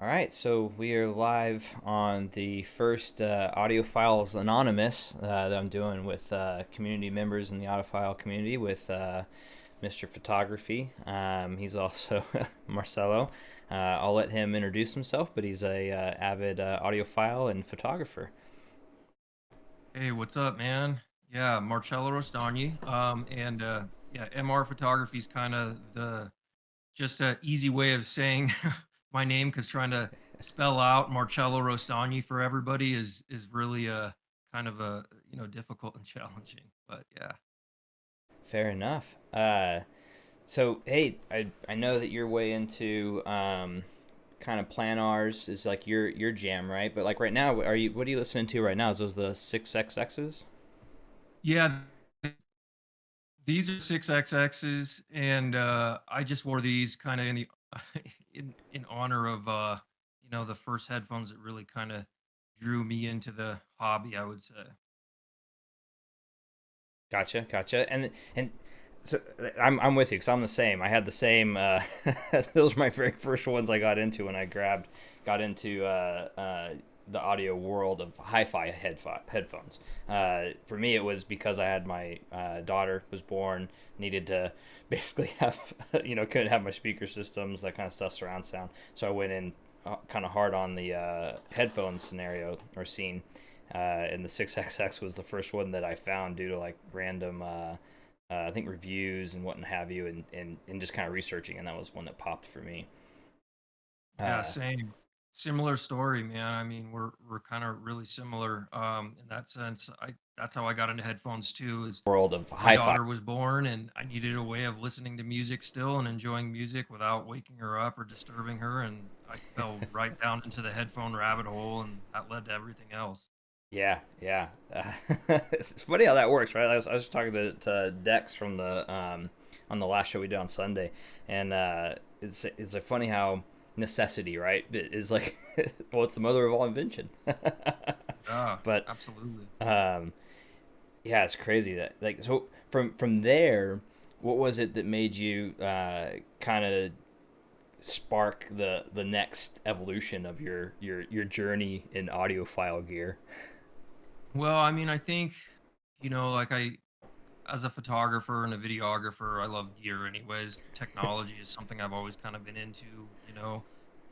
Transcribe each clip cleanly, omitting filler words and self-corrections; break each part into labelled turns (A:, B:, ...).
A: All right, so we are live on the first Audiophiles Anonymous that I'm doing with community members in the audiophile community with Mr. Photography. He's also Marcello. I'll let him introduce himself, but he's a avid audiophile and photographer.
B: Hey, what's up, man? Yeah, Marcello Rostagni. And MR Photography is kind of the just a easy way of saying my name because trying to spell out Marcello Rostagni for everybody is really kind of a difficult and challenging. But yeah.
A: Fair enough. So hey, I know that you're way into kind of planars is like your jam, right? But like right now, what are you listening to right now? Is those the six XXs?
B: Yeah, these are 6XXs, and I just wore these kind of in the in honor of the first headphones that really kind of drew me into the hobby, I would say.
A: Gotcha, gotcha. And so I'm with you because I'm the same. I had the same. Those were my very first ones I got into when I got into the audio world of hi-fi headphones. For me, it was because I had my daughter was born, needed to basically have couldn't have my speaker systems, that kind of stuff, surround sound. So I went in kind of hard on the headphone scenario or scene. And the 6XX was the first one that I found due to like random, I think reviews and what have you, and just kind of researching, and that was one that popped for me.
B: Yeah,
A: Uh,
B: same. Similar story, man. I mean, we're kind of really similar in that sense. I That's how I got into headphones too. Is
A: World of
B: my
A: hi-fi.
B: daughter was born, and I needed a way of listening to music still and enjoying music without waking her up or disturbing her. And I fell right down into the headphone rabbit hole, and that led to everything else.
A: Yeah, yeah. It's funny how that works, right? I was talking to Dex from the on the last show we did on Sunday, and it's like funny how necessity, right, is like well, it's the mother of all invention.
B: Yeah,
A: But
B: absolutely.
A: um, yeah, it's crazy that like so from there, what was it that made you kind of spark the next evolution of your journey in audiophile gear?
B: Well, I mean, I think, like as a photographer and a videographer, I love gear anyways. Technology is something I've always kind of been into.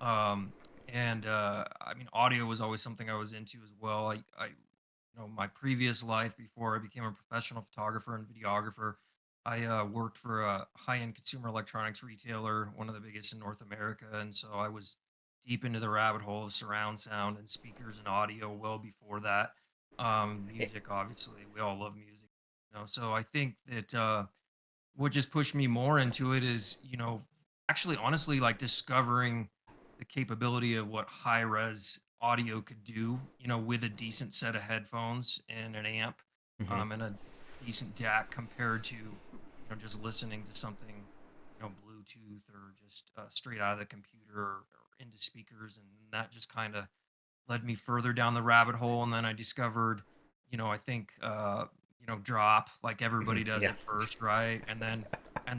B: Um, and I mean, audio was always something I was into as well. My previous life before I became a professional photographer and videographer, I worked for a high-end consumer electronics retailer, one of the biggest in North America, and so I was deep into the rabbit hole of surround sound and speakers and audio well before that. Music, obviously, we all love music. So I think that what just pushed me more into it is, actually honestly like discovering the capability of what high res audio could do, with a decent set of headphones and an amp,
A: Hmm.
B: and a decent DAC compared to, just listening to something, Bluetooth or just straight out of the computer or into speakers. And that just kind of led me further down the rabbit hole. And then I discovered, I think, drop like
A: Hmm.
B: everybody does
A: Yeah.
B: at first, right? And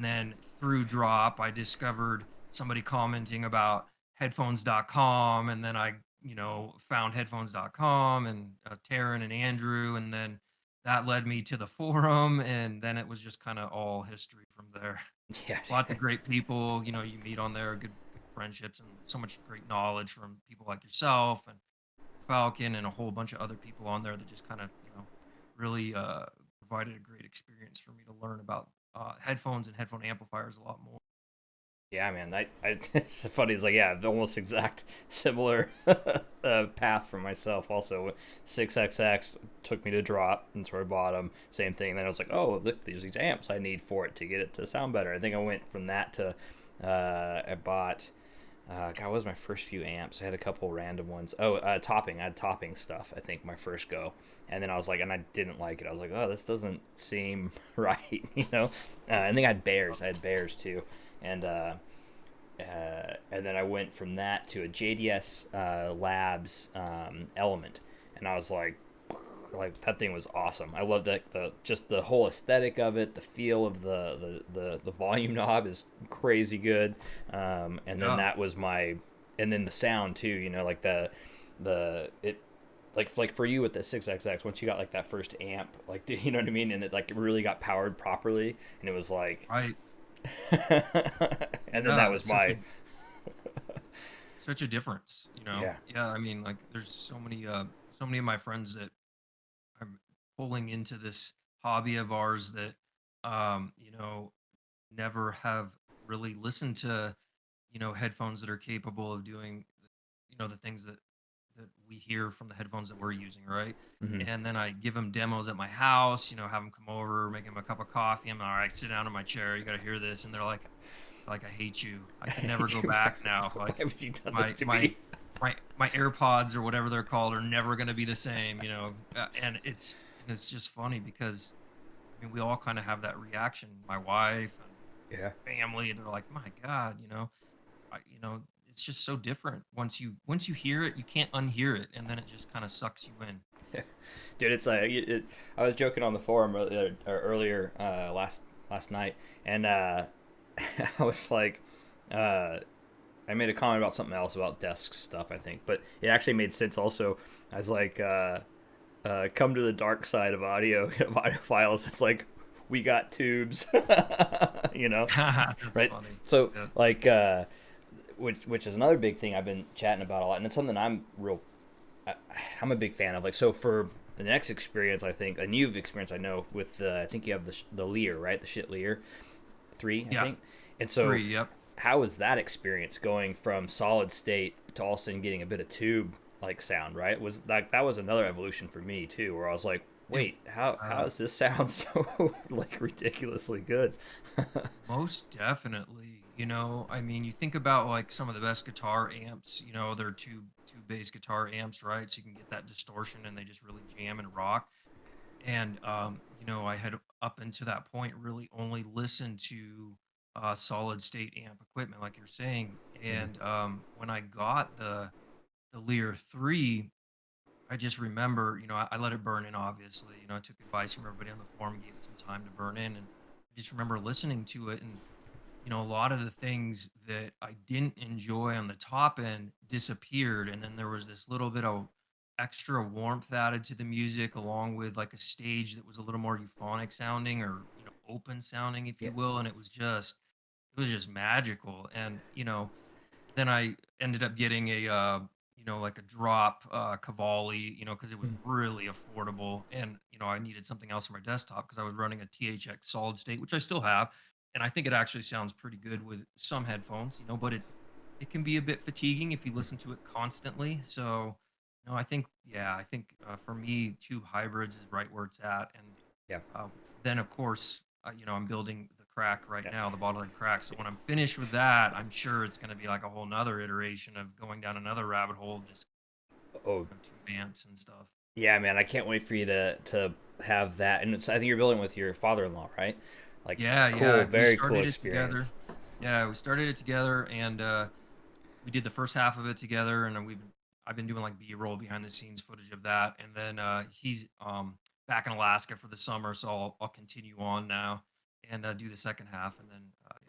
B: then through drop, I discovered somebody commenting about headphones.com. And then I, found headphones.com and Taryn and Andrew. And then that led me to the forum. And then it was just kind of all history from there.
A: Yeah.
B: Lots of great people, you meet on there, good friendships, and so much great knowledge from people like yourself and Falcon and a whole bunch of other people on there that just kind of, really provided a great experience for me to learn about headphones and headphone amplifiers a lot more.
A: Yeah, man. It's funny. It's like yeah, almost exact similar path for myself. Also, 6XX took me to drop, and so I bought them. Same thing. And then I was like, oh, look, there's these amps I need for it to get it to sound better. I think I went from that to I bought. God, what was my first few amps? I had a couple random ones. Oh, topping. I had topping stuff. I think my first go, and then I was like, and I didn't like it. I was like, oh, this doesn't seem right, you know. I think I had bears. I had bears too, and and then I went from that to a JDS Labs Element, and I was like that thing was awesome. I love that the just the whole aesthetic of it, the feel of the volume knob is crazy good. And then
B: Yeah.
A: that was my and then the sound too. You know, like the it like for you with the 6XX, once you got like that first amp, like you know what I mean, and it like really got powered properly, and it was like,
B: Right.
A: and then that
B: Yeah,
A: was my
B: such a difference, you know?
A: yeah.
B: Yeah, I mean, like, there's so many of my friends that I'm pulling into this hobby of ours that, you know, never have really listened to, you know, headphones that are capable of doing, you know, the things that we hear from the headphones that we're using, right?
A: Hmm.
B: And then I give them demos at my house, you know, have them come over, make them a cup of coffee. I'm all right, sit down in my chair. You got to hear this, and they're like, I hate you. I can never go back now.
A: Why
B: Like
A: have you done this
B: my
A: to
B: my
A: me?
B: my AirPods or whatever they're called are never going to be the same, you know. And it's just funny because I mean we all kind of have that reaction. My wife and
A: Yeah.
B: family, and they're like, my God, you know, you know, it's just so different. Once you hear it, you can't unhear it, and then it just kind of sucks you in.
A: Dude, it's like I was joking on the forum earlier last night, and I was like, uh, I made a comment about something else about desk stuff, I think, but it actually made sense. Also, I was like, come to the dark side of audio, of audiophiles. It's like we got tubes, you know,
B: That's
A: right?
B: funny.
A: So
B: Yeah.
A: like, which is another big thing I've been chatting about a lot, and it's something I, I'm a big fan of. Like, so for the next experience, I think, and you've experienced, I know, with I think you have the Lear, right? The shit Lear 3, I
B: Yeah.
A: think. And so,
B: 3. Yep.
A: how was that experience going from solid state to all of a sudden getting a bit of tube like sound, right? Was that was another evolution for me too, where I was like,
B: It,
A: wait, how
B: uh,
A: does this sound so like ridiculously good?
B: Most definitely. You know, I mean, you think about like some of the best guitar amps, you know, they're two bass guitar amps, right? So you can get that distortion and they just really jam and rock. And you know, I had up until that point really only listened to solid state amp equipment, like you're saying.
A: Mhm.
B: And when I got the Lear 3, I just remember, you know, I let it burn in, obviously. You know, I took advice from everybody on the forum, gave it some time to burn in. And I just remember listening to it. And, you know, a lot of the things that I didn't enjoy on the top end disappeared. And then there was this little bit of extra warmth added to the music, along with like a stage that was a little more euphonic sounding or, you know, open sounding, if
A: Yeah.
B: you will. And it was just magical. And, you know, then I ended up getting a, you know, like a drop Cavalli, you know, because it was
A: Mhm.
B: really affordable, and you know, I needed something else for my desktop because I was running a THX solid state, which I still have, and I think it actually sounds pretty good with some headphones, you know, but it can be a bit fatiguing if you listen to it constantly. So, no, I think yeah, I think for me, tube hybrids is right where it's at, and
A: Yeah.
B: then of course, you know, I'm building the crack right
A: Yeah.
B: now, the bottleneck crack. So when I'm finished with that, I'm sure it's going to be like a whole nother iteration of going down another rabbit hole of just,
A: Oh,
B: you know, tube amps and stuff.
A: yeah, man. I can't wait for you to have that. And I think you're building with your father-in-law, right? Like,
B: Yeah,
A: cool,
B: yeah, we
A: very cool
B: started it
A: experience.
B: together. Yeah, we started it together, and we did the first half of it together, and then I've been doing like B-roll behind the scenes footage of that, and then he's back in Alaska for the summer, so I'll continue on now and do the second half, and then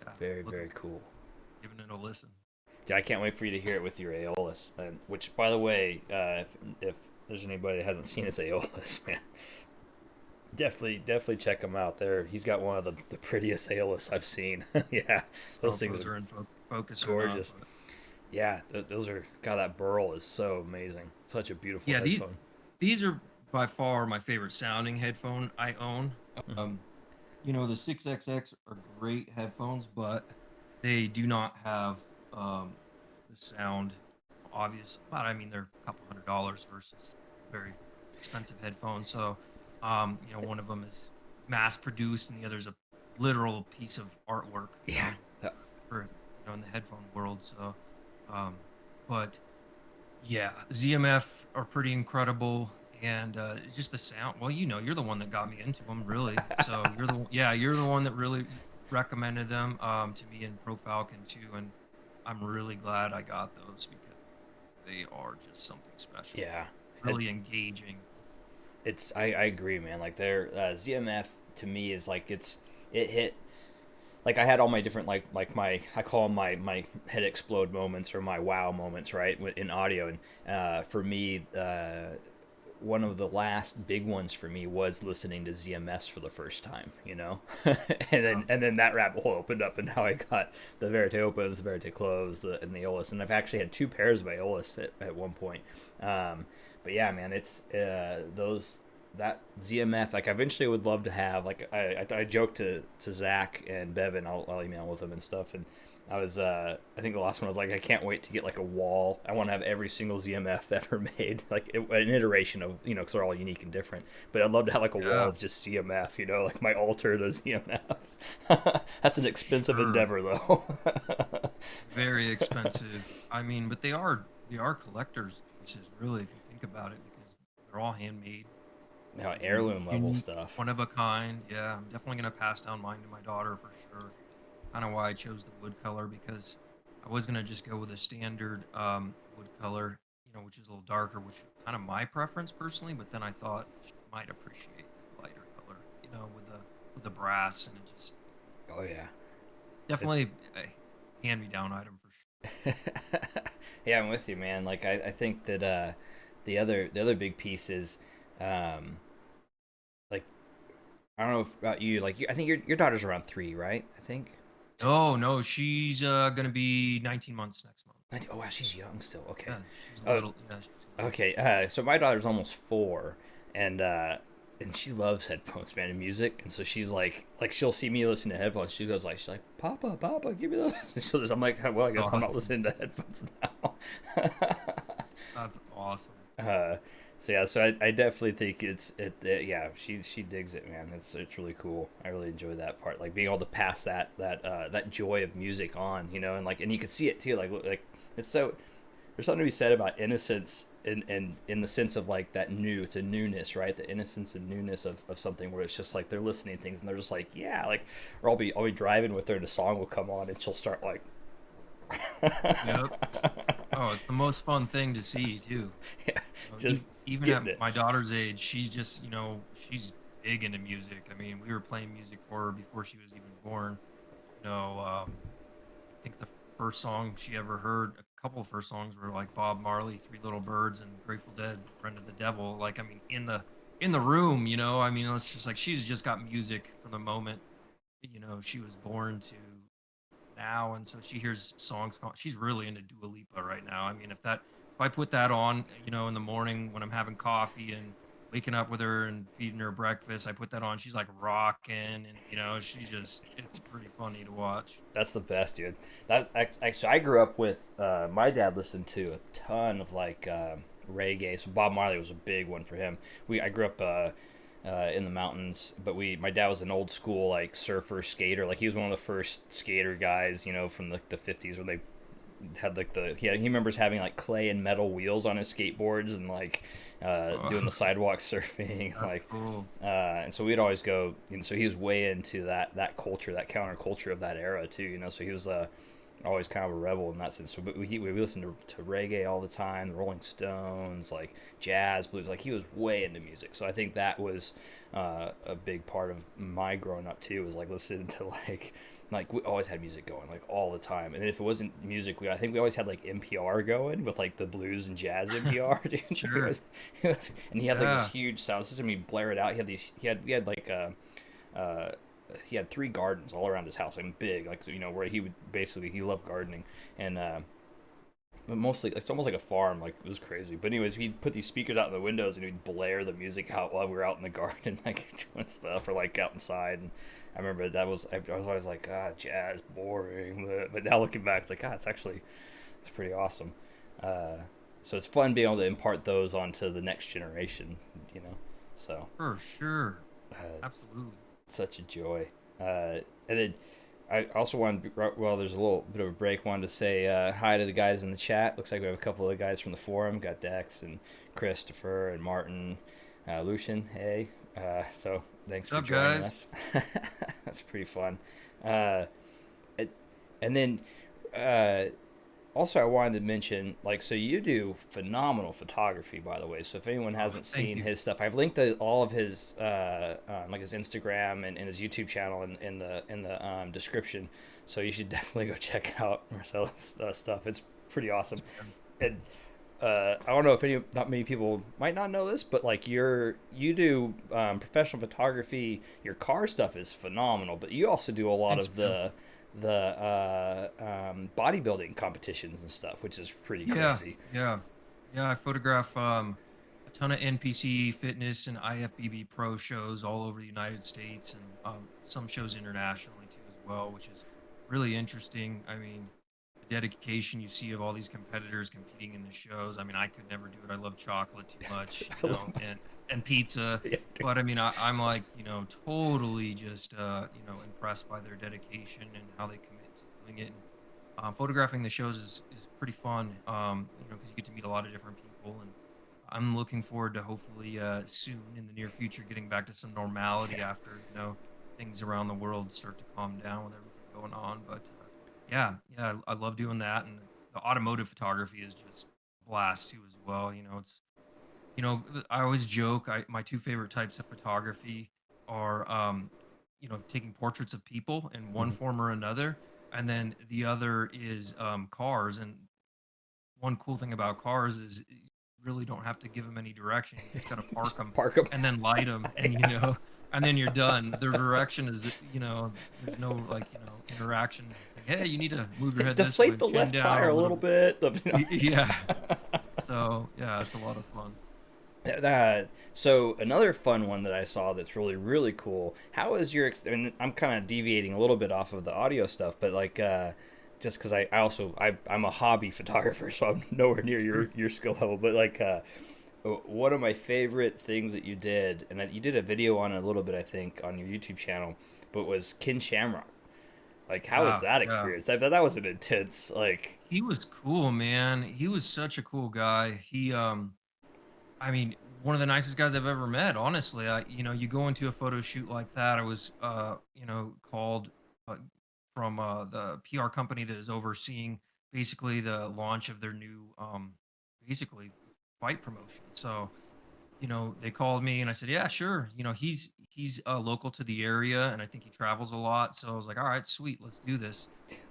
B: yeah,
A: Very,
B: looking
A: very cool.
B: giving it a listen.
A: Dude, I can't wait for you to hear it with your Aeolus. And which, by the way, if there's anybody that hasn't seen his Aeolus, man, definitely check him out. There, he's got one of the prettiest Aeolus I've seen. Yeah,
B: I don't
A: those
B: know if
A: things
B: those
A: are
B: are in focus or not,
A: gorgeous.
B: but
A: Yeah, those are. God, that burl is so amazing. Such a beautiful
B: yeah,
A: headphone.
B: these are by far my favorite sounding headphone I own.
A: Mhm.
B: Um, you know, the 6XX are great headphones, but they do not have the sound obvious. But I mean, they're a couple $100 versus very expensive headphones. So, you know, one of them is mass produced, and the other's a literal piece of artwork. You
A: Yeah.
B: know, for you know in the headphone world. So, um, but yeah, ZMF are pretty incredible, and it's just the sound. Well, you know, you're the one that got me into them, really. So yeah, you're the one that really recommended them to me in Pro Falcon too, and I'm really glad I got those because they are just something special,
A: Yeah. It,
B: really engaging.
A: I agree, man. Like their ZMF to me is like it hit. like I had all my different like my I call them my head explode moments or my wow moments, right, in audio. And for me, one of the last big ones for me was listening to ZMS for the first time, you know, and then that rabbit hole opened up, and now I got the Verite opens, the Verite closed, and the Aeolus, and I've actually had two pairs of Aeolus at one point. But yeah, man, it's those that ZMF. Like, I eventually would love to have. Like, I joked to Zach and Bevan. I'll email with them and stuff, and I think the last one was like, I can't wait to get like a wall. I want to have every single ZMF ever made, like an iteration of, you know, because they're all unique and different. But I'd love to have like a wall
B: Yeah,
A: of just ZMF, you know, like my altar to ZMF. That's an expensive
B: sure.
A: endeavor, though.
B: Very expensive. I mean, but they are collectors pieces, really, if you think about it, because they're all handmade,
A: You know,
B: unique,
A: heirloom level
B: unique,
A: stuff.
B: one of a kind. Yeah, I'm definitely gonna pass down mine to my daughter for sure. Kind of why I chose the wood color, because I was gonna just go with a standard wood color, which is a little darker, which is kind of my preference personally. But then I thought she might appreciate the lighter color, with the brass, and it just
A: Oh yeah, it's
B: definitely a hand-me-down item for sure.
A: yeah, I'm with you, man. Like, I think that the other big piece is, um, like, I don't know about you. Like, I think your daughter's around 3, right? I think.
B: Oh no, she's gonna be 19 months next month.
A: Oh wow, she's young still. Okay.
B: Yeah, she's
A: Oh,
B: little. Yeah, she's little.
A: okay. So my daughter's almost 4, and she loves headphones, man, and music. And so she's like she'll see me listen to headphones. She's like, Papa, Papa, give me those. So I'm like, well, I
B: That's
A: guess I'm not
B: awesome.
A: listening to headphones now.
B: That's awesome.
A: uh, so yeah, so I definitely think yeah, she digs it, man. It's really cool. I really enjoy that part, like being able to pass that joy of music on, you know, and like, and you can see it too, like it's so, there's something to be said about innocence in the sense of like that it's a newness, right? The innocence and newness of something where it's just like they're listening to things and they're just like, yeah, like, or I'll be driving with her and a song will come on and she'll start like
B: Yep. Oh, it's the most fun thing to see too.
A: yeah, just
B: Even
A: getting
B: at
A: it.
B: my daughter's age, she's just, she's big into music. I mean, we were playing music for her before she was even born. I think the first song she ever heard, a couple of first songs were like Bob Marley, Three Little Birds, and Grateful Dead, Friend of the Devil. Like, I mean, in the room, I mean, it's just like she's just got music from the moment, she was born to now, and so she hears songs. She's really into Dua Lipa right now. I mean, if I put that on, in the morning when I'm having coffee and waking up with her and feeding her breakfast, I put that on. She's like rocking, and it's pretty funny to watch.
A: That's the best, dude. So I grew up with my dad listened to a ton of like reggae. So Bob Marley was a big one for him. I grew up in the mountains, but my dad was an old school like surfer skater. Like, he was one of the first skater guys, you know, from the 50s when they had like he remembers having like clay and metal wheels on his skateboards and like
B: Oh,
A: doing the sidewalk surfing
B: that's
A: like
B: cool.
A: and so we'd always go, you know, so he was way into that culture, that counterculture of that era too, you know, so he was always kind of a rebel in that sense. So we listened to reggae all the time, the Rolling Stones, like jazz, blues. Like, he was way into music. So I think that was a big part of my growing up too. Was like listening to like we always had music going like all the time. And if it wasn't music, I think we always had like NPR going with like the blues and jazz NPR. Dude.
B: Sure.
A: And he had like this
B: Yeah.
A: huge sound system. He'd blare it out. We had like uh, he had 3 gardens all around his house, and big, like, you know, where he loved gardening, and but mostly it's almost like a farm, like, it was crazy. But anyways, he'd put these speakers out in the windows and he'd blare the music out while we were out in the garden, like doing stuff, or like out inside. And I remember I was always like, jazz, boring, but now looking back, it's like, it's pretty awesome. Uh, so it's fun being able to impart those onto the next generation, you know. So
B: For sure.
A: it's
B: Absolutely.
A: such a joy. And then I also wanted, well, there's a little bit of a break. Wanted to say hi to the guys in the chat. Looks like we have a couple of guys from the forum. Got Dex and Christopher and Martin, Lucian. Hey, so thanks
B: What's
A: for
B: up,
A: joining
B: guys?
A: us. That's pretty fun. Uh, and then uh, Also, I wanted to mention, like, so you do phenomenal photography, by the way. So if anyone
B: Oh,
A: hasn't
B: thank
A: seen
B: you.
A: his stuff, I've linked to all of his, like his Instagram and his YouTube channel in the description. So you should definitely go check out Marcello's stuff. It's pretty awesome. And I don't know if not many people might not know this, but like you do professional photography. Your car stuff is phenomenal, but you also do a lot
B: Thanks,
A: of
B: man.
A: the bodybuilding competitions and stuff, which is pretty
B: Yeah,
A: crazy.
B: yeah, yeah. I photograph a ton of NPC fitness and IFBB pro shows all over the United States, and some shows internationally too as well, which is really interesting. I mean, the dedication you see of all these competitors competing in the shows. I mean, I could never do it. I love chocolate too much,
A: I love
B: and pizza.
A: yeah,
B: But I mean, I'm like, totally just impressed by their dedication and how they commit to doing it. And photographing the shows is pretty fun, because you get to meet a lot of different people, and I'm looking forward to hopefully soon in the near future getting back to some normality after things around the world start to calm down with everything going on. But yeah, yeah, I love doing that, and the automotive photography is just a blast too as well. I always joke. My two favorite types of photography are, taking portraits of people in one
A: mhm.
B: form or another, and then the other is cars. And one cool thing about cars is you really don't have to give them any direction. You just got to park
A: Just
B: them
A: park them.
B: and then light them, and
A: Yeah.
B: and then you're done. Their direction is, there's no like, interaction saying, "Hey, you need to move your head this way,
A: Deflate the
B: chin
A: left
B: down
A: tire
B: a
A: a
B: little
A: little
B: bit."
A: bit.
B: Yeah. So yeah, it's a lot of fun.
A: So another fun one that I saw that's really cool. How is your? I mean, I'm kind of deviating a little bit off of the audio stuff, but like, just because I'm a hobby photographer, so I'm nowhere near
B: Sure.
A: your skill level. But like, one of my favorite things that you did, and you did a video on it a little bit, I think, on your YouTube channel, but was Kin Shamrock. Like, how was
B: Yeah,
A: that
B: yeah.
A: experience? That was an intense, like,
B: He was cool, man. He was such a cool guy. I mean, one of the nicest guys I've ever met, honestly. You go into a photo shoot like that. I was, called uh, from the PR company that is overseeing basically the launch of their new, basically fight promotion. So, they called me and I said, "Yeah, sure." He's local to the area, and I think he travels a lot. So I was like, "All right, sweet, let's do this."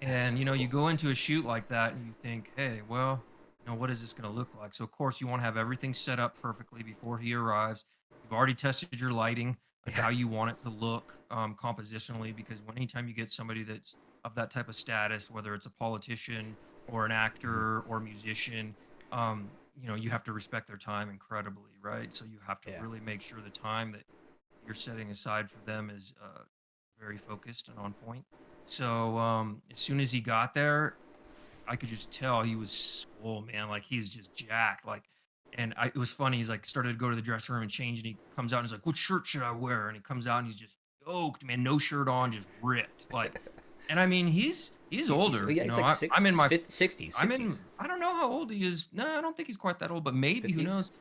A: that's so
B: And you
A: cool.
B: go into a shoot like that and you think, "Hey, well, what is this going to look like?" So of course you want to have everything set up perfectly before he arrives. You've already tested your lighting and
A: Yeah.
B: how you want it to look, compositionally, because anytime you get somebody that's of that type of status, whether it's a politician or an
A: Mhm.
B: actor or musician, you have to respect their time incredibly, right? So you have to
A: Yeah.
B: really make sure the time that you're setting aside for them is very focused and on point. So as soon as he got there, I could just tell he was swole, man. Like he's just jacked. It was funny. He's like started to go to the dressing room and change, and he comes out and he's like, "What shirt should I wear?" And he comes out and he's just yoked, man, no shirt on, just ripped. And I mean, he's older.
A: Yeah, it's like
B: I'm in
A: 60s,
B: my
A: 50, 60s,
B: I'm
A: 60s.
B: in I don't know how old he is. No, I don't think he's quite that old, but maybe, who
A: 50s.
B: knows?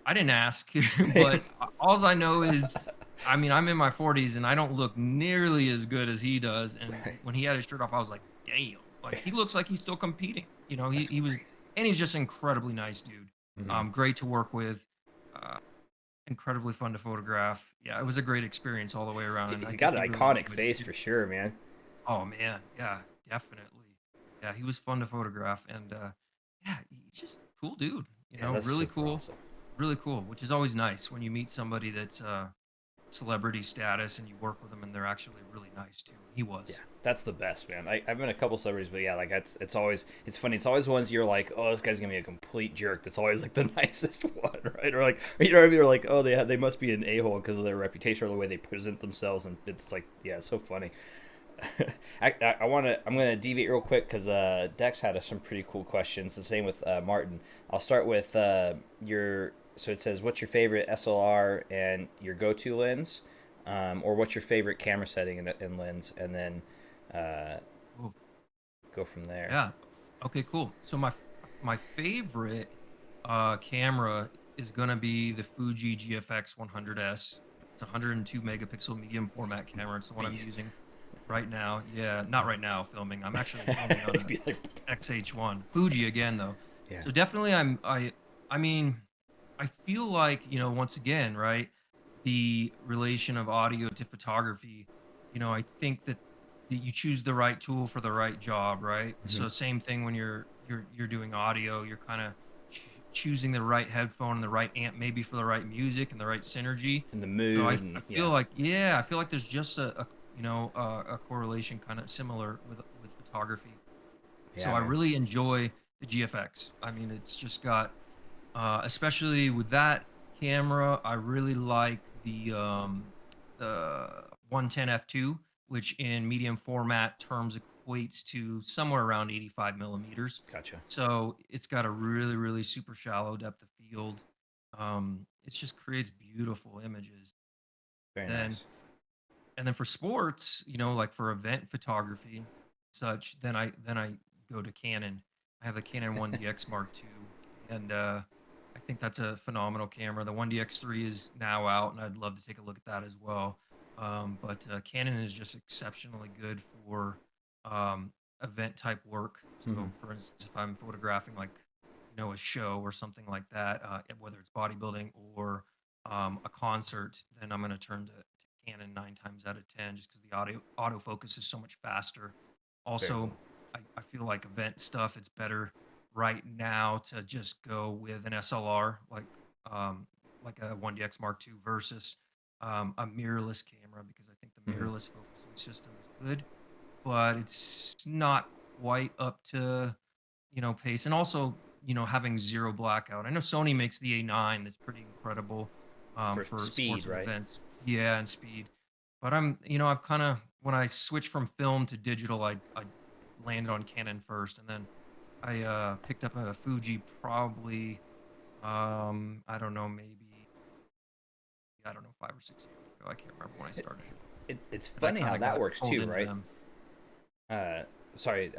B: I didn't ask, but alls I know is, I mean, I'm in my 40s and I don't look nearly as good as he does. And
A: Right.
B: when he had his shirt off, I was like, damn, like
A: Yeah,
B: he looks like he's still competing.
A: that's
B: He was,
A: crazy.
B: and he's just incredibly nice dude.
A: Hmm.
B: Great to work with, uh, incredibly fun to photograph. Yeah, it was a great experience all the way around, and I
A: He's
B: think
A: got
B: he
A: an
B: really
A: iconic
B: enjoyed it
A: face
B: too.
A: for sure, man.
B: Oh man, yeah, definitely. Yeah, he was fun to photograph, and yeah, he's just cool dude.
A: Yeah, that's
B: Really
A: super
B: cool,
A: awesome.
B: really cool. Which is always nice when you meet somebody that's celebrity status and you work with them and they're actually really nice too. And he
A: Yeah,
B: was.
A: that's the best, man. I've been a couple celebrities, but yeah, like it's always it's funny. It's always ones you're like, oh, this guy's gonna be a complete jerk. That's always like the nicest one, right? Or like, you know what I mean? Or like, oh, they must be an a hole because of their reputation or the way they present themselves, and it's like, yeah, it's so funny. I'm gonna deviate real quick because Dex had some pretty cool questions. The same with Martin. I'll start with your. So it says, what's your favorite SLR and your go-to lens, or what's your favorite camera setting in lens, and then uh,
B: Cool.
A: go from there.
B: Yeah. Okay, cool. So my favorite camera is gonna be the Fuji GFX 100S. It's a 102 megapixel medium format camera. It's the one I'm
A: Beast.
B: using right now. Yeah, not right now filming. I'm actually filming on
A: You'd
B: a
A: be like,
B: XH1 Fuji again though.
A: yeah.
B: So definitely I mean, I feel like, once again, right, the relation of audio to photography, I think that you choose the right tool for the right job, right?
A: Hmm.
B: So same thing when you're doing audio, you're kind of choosing the right headphone and the right amp maybe for the right music and the right synergy.
A: In the
B: So
A: mood,
B: I
A: and
B: feel
A: yeah.
B: like, yeah, I feel like there's just a correlation kind of similar with photography. So
A: Yeah,
B: I
A: man.
B: really enjoy the GFX. I mean, it's just got especially with that camera, I really like the 110 f2, which in medium format terms equates to somewhere around 85 millimeters.
A: Gotcha.
B: So it's got a really, really super shallow depth of field. It just creates beautiful images.
A: Very
B: Then
A: nice.
B: and then for sports, like for event photography, such, then I go to Canon. I have the Canon 1DX Mark II, and I think that's a phenomenal camera. The 1DX3 is now out, and I'd love to take a look at that as well. But Canon is just exceptionally good for event type work.
A: Hmm.
B: So, for instance, if I'm photographing like a show or something like that, whether it's bodybuilding or a concert, then I'm going to turn to Canon 9 times out of 10 just because the autofocus is so much faster.
A: Very
B: Also,
A: cool.
B: I feel like event stuff, it's better right now to just go with an SLR um, like a 1DX Mark II versus a mirrorless camera because I think the
A: Hmm.
B: mirrorless focusing system is good, but it's not quite up to pace. And also, having zero blackout. I know Sony makes the A9 that's pretty incredible
A: For
B: for
A: speed,
B: sports and
A: right?
B: events. Yeah, and speed. But I've kind of when I switched from film to digital, I landed on Canon first, and then I picked up a Fuji probably I don't know, maybe I don't know 5 or 6 years ago. I can't remember when I
A: It,
B: started,
A: it's
B: and I
A: funny
B: kind
A: how
B: of
A: that
B: got
A: works
B: pulled
A: too,
B: into
A: right?
B: them.
A: Uh, sorry,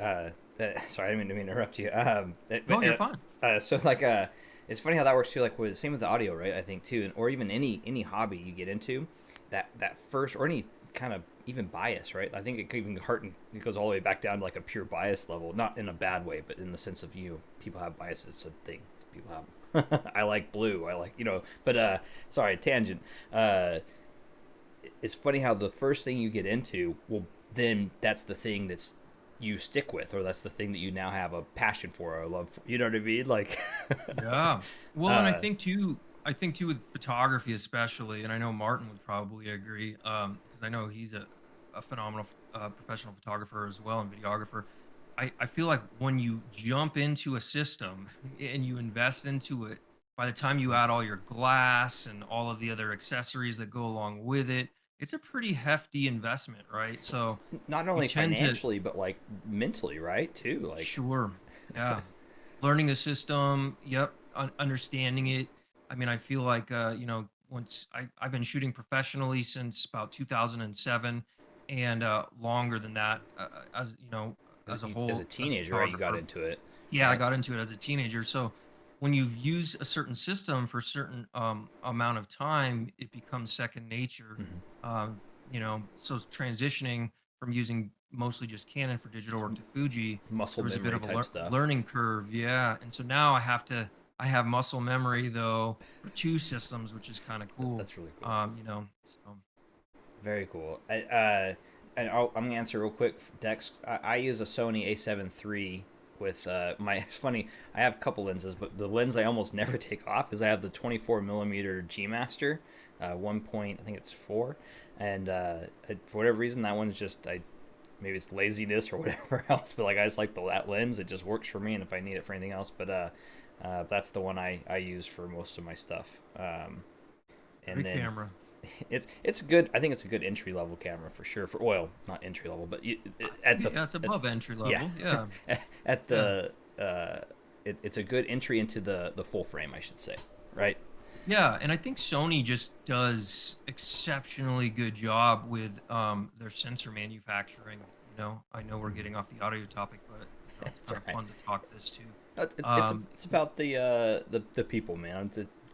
A: sorry, I didn't mean to interrupt you.
B: No, you're fine.
A: So like, it's funny how that works too. Like, with same with the audio, right? I think too, and or even any hobby you get into, that first or any kind of even bias, right? I think it could even hearten. It goes all the way back down to like a pure bias level, not in a bad way, but in the sense of people have biases. It's a thing. People have. I like blue. I like But sorry, tangent. Uh, it's funny how the first thing you get into will then that's the thing that's you stick with, or that's the thing that you now have a passion for or a love for. You know what I mean? Like,
B: Yeah. Well, and I
A: uh,
B: think too, with photography especially, and I know Martin would probably agree, because I know he's a phenomenal professional photographer as well and videographer. I feel like when you jump into a system and you invest into it, by the time you add all your glass and all of the other accessories that go along with it, it's a pretty hefty investment, right? So
A: not
B: you
A: only
B: tend to,
A: financially but like mentally, right? Too like,
B: sure, yeah, learning the system, yep, understanding it. I mean, I feel like once I've been shooting professionally since about 2007, and longer than that, as as a
A: as a
B: whole, as a
A: teenager, right? You got
B: photographer.
A: into it,
B: Yeah, I
A: right?
B: got into it as a teenager. So when you've used a certain system for a certain amount of time, it becomes second nature.
A: Mm-hmm.
B: So transitioning from using mostly just Canon for digital work
A: Some
B: to Fuji,
A: muscle
B: there was a bit
A: memory
B: of a
A: type stuff.
B: learning curve. Yeah, and so now I have muscle memory though for two systems, which is kind of cool.
A: That's really cool.
B: So
A: Very cool. And I'm gonna answer real quick. Dex, I use a Sony A7 III with my. It's funny. I have a couple lenses, but the lens I almost never take off is I have the 24 millimeter G Master, 1 point. I think it's 4, and for whatever reason that one's just maybe it's laziness or whatever else, but like I just like that lens. It just works for me, and if I need it for anything else, but that's the one I use for most of my stuff.
B: it's a
A: And
B: great
A: then
B: camera.
A: it's good. I think it's a good entry level camera for sure. For oil, not entry level, but at the
B: Yeah, it's above entry
A: yeah,
B: level. Yeah,
A: at
B: yeah.
A: the it's a good entry into the full frame, I should say, right?
B: Yeah, and I think Sony just does exceptionally good job with their sensor manufacturing. I know we're getting off the audio topic, but it's
A: That's
B: kind
A: all
B: of
A: right.
B: fun to talk this too.
A: No,
B: Um,
A: it's about the people, man.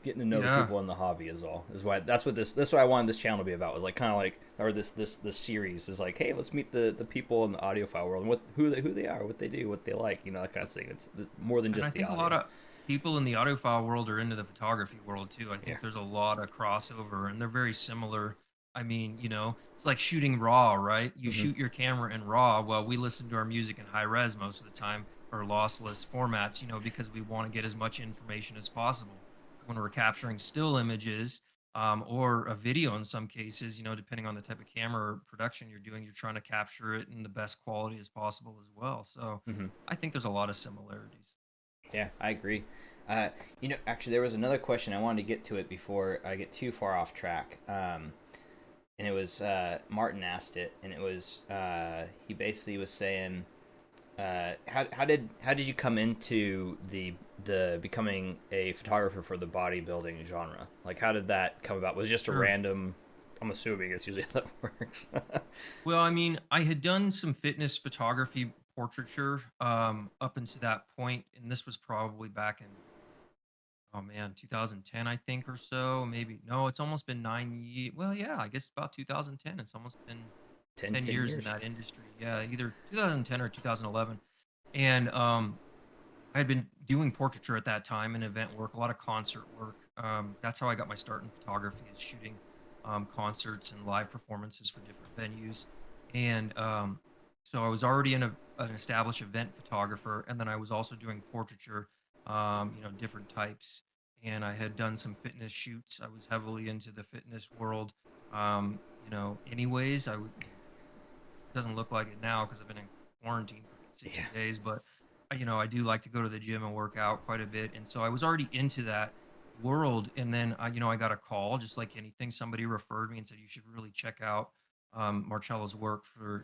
A: getting to know the
B: Yeah.
A: people in the hobby is all. Is why that's what I wanted this channel to be about. Was like kind of like, or this series is like, hey, let's meet the people in the audiophile world and who they are, what they do, what they like, that kind of thing. It's more than
B: And I
A: just the
B: think a lot
A: audio.
B: of people in the audiophile world are into the photography world too. I
A: Yeah.
B: think there's a lot of crossover and they're very similar. I mean, it's like shooting raw, right? You
A: Hmm.
B: shoot your camera in raw. Well, we listen to our music in high res most of the time or lossless formats, because we want to get as much information as possible. When we're capturing still images, or a video in some cases, depending on the type of camera or production you're doing, you're trying to capture it in the best quality as possible as well. So
A: Hmm.
B: I think there's a lot of similarities.
A: Yeah, I agree. Uh, actually, there was another question I wanted to get to it before I get too far off track. And it was Martin asked it, and it was he basically was saying, how did you come into the becoming a photographer for the bodybuilding genre? Like, how did that come about? Was it just a
B: Sure.
A: random? I'm assuming it's usually how that works.
B: Well, I mean, I had done some fitness photography portraiture up until that point, and this was probably back in, oh man, 2010, I think, or so. Maybe no, it's almost been 9 years. Well, yeah, I guess about 2010. It's almost been
A: ten
B: 10
A: ten
B: years in
A: years.
B: that industry. Yeah, either 2010 or 2011. And I had been doing portraiture at that time and event work, a lot of concert work. That's how I got my start in photography, is shooting concerts and live performances for different venues. And so I was already an established event photographer, and then I was also doing portraiture, different types. And I had done some fitness shoots. I was heavily into the fitness world. Anyways, doesn't look like it now because I've been in quarantine for
A: Yeah.
B: 60 days, but I do like to go to the gym and work out quite a bit. And so I was already into that world. And then I got a call, just like anything. Somebody referred me and said, you should really check out Marcello's work for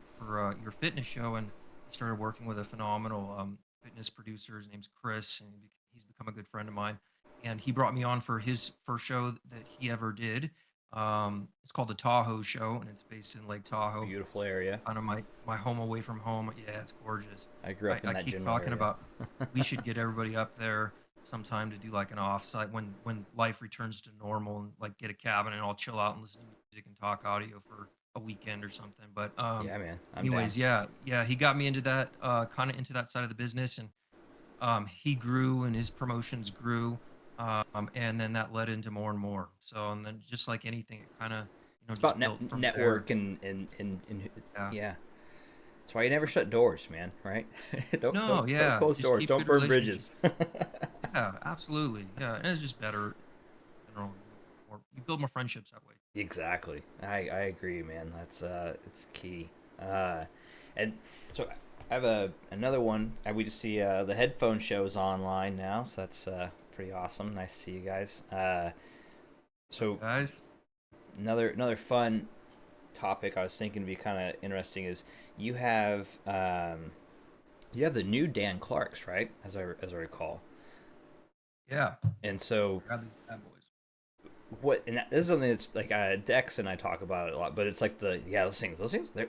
B: your fitness show. And I started working with a phenomenal fitness producer. His name's Chris, and he's become a good friend of mine. And he brought me on for his first show that he ever did. It's called the Tahoe Show, and it's based in Lake Tahoe,
A: Beautiful area.
B: kind of my home away from home. Yeah, it's gorgeous.
A: I grew
B: I,
A: up in
B: I
A: that
B: keep
A: general
B: talking
A: area.
B: about we should get everybody up there sometime to do like an offsite when life returns to normal, and like get a cabin and all chill out and listen to music and talk audio for a weekend or something. But
A: Yeah, man, I'm down.
B: anyways, yeah, he got me into that kind of into that side of the business, and he grew and his promotions grew, and then that led into more and more. So and then just like anything, it kind of
A: It's about
B: just built from there.
A: network and
B: Yeah.
A: yeah. That's why you never shut doors, man. Right?
B: No,
A: Don't
B: yeah,
A: close
B: just
A: doors.
B: keep
A: Don't
B: good
A: burn
B: relationships.
A: bridges.
B: Yeah, absolutely. Yeah, and it's just better in general. You build more friendships that way.
A: Exactly. I agree, man. That's it's key. Uh, and so I have another one. We just see the headphone shows online now, so that's pretty awesome. Nice to see you guys.
B: Up,
A: So
B: guys.
A: another fun topic I was thinking would be kind of interesting is you have you have the new Dan Clarks, right? As I recall.
B: Yeah.
A: And so
B: Grab these bad boys.
A: this is something that's like Dex and I talk about it a lot, but it's like those things,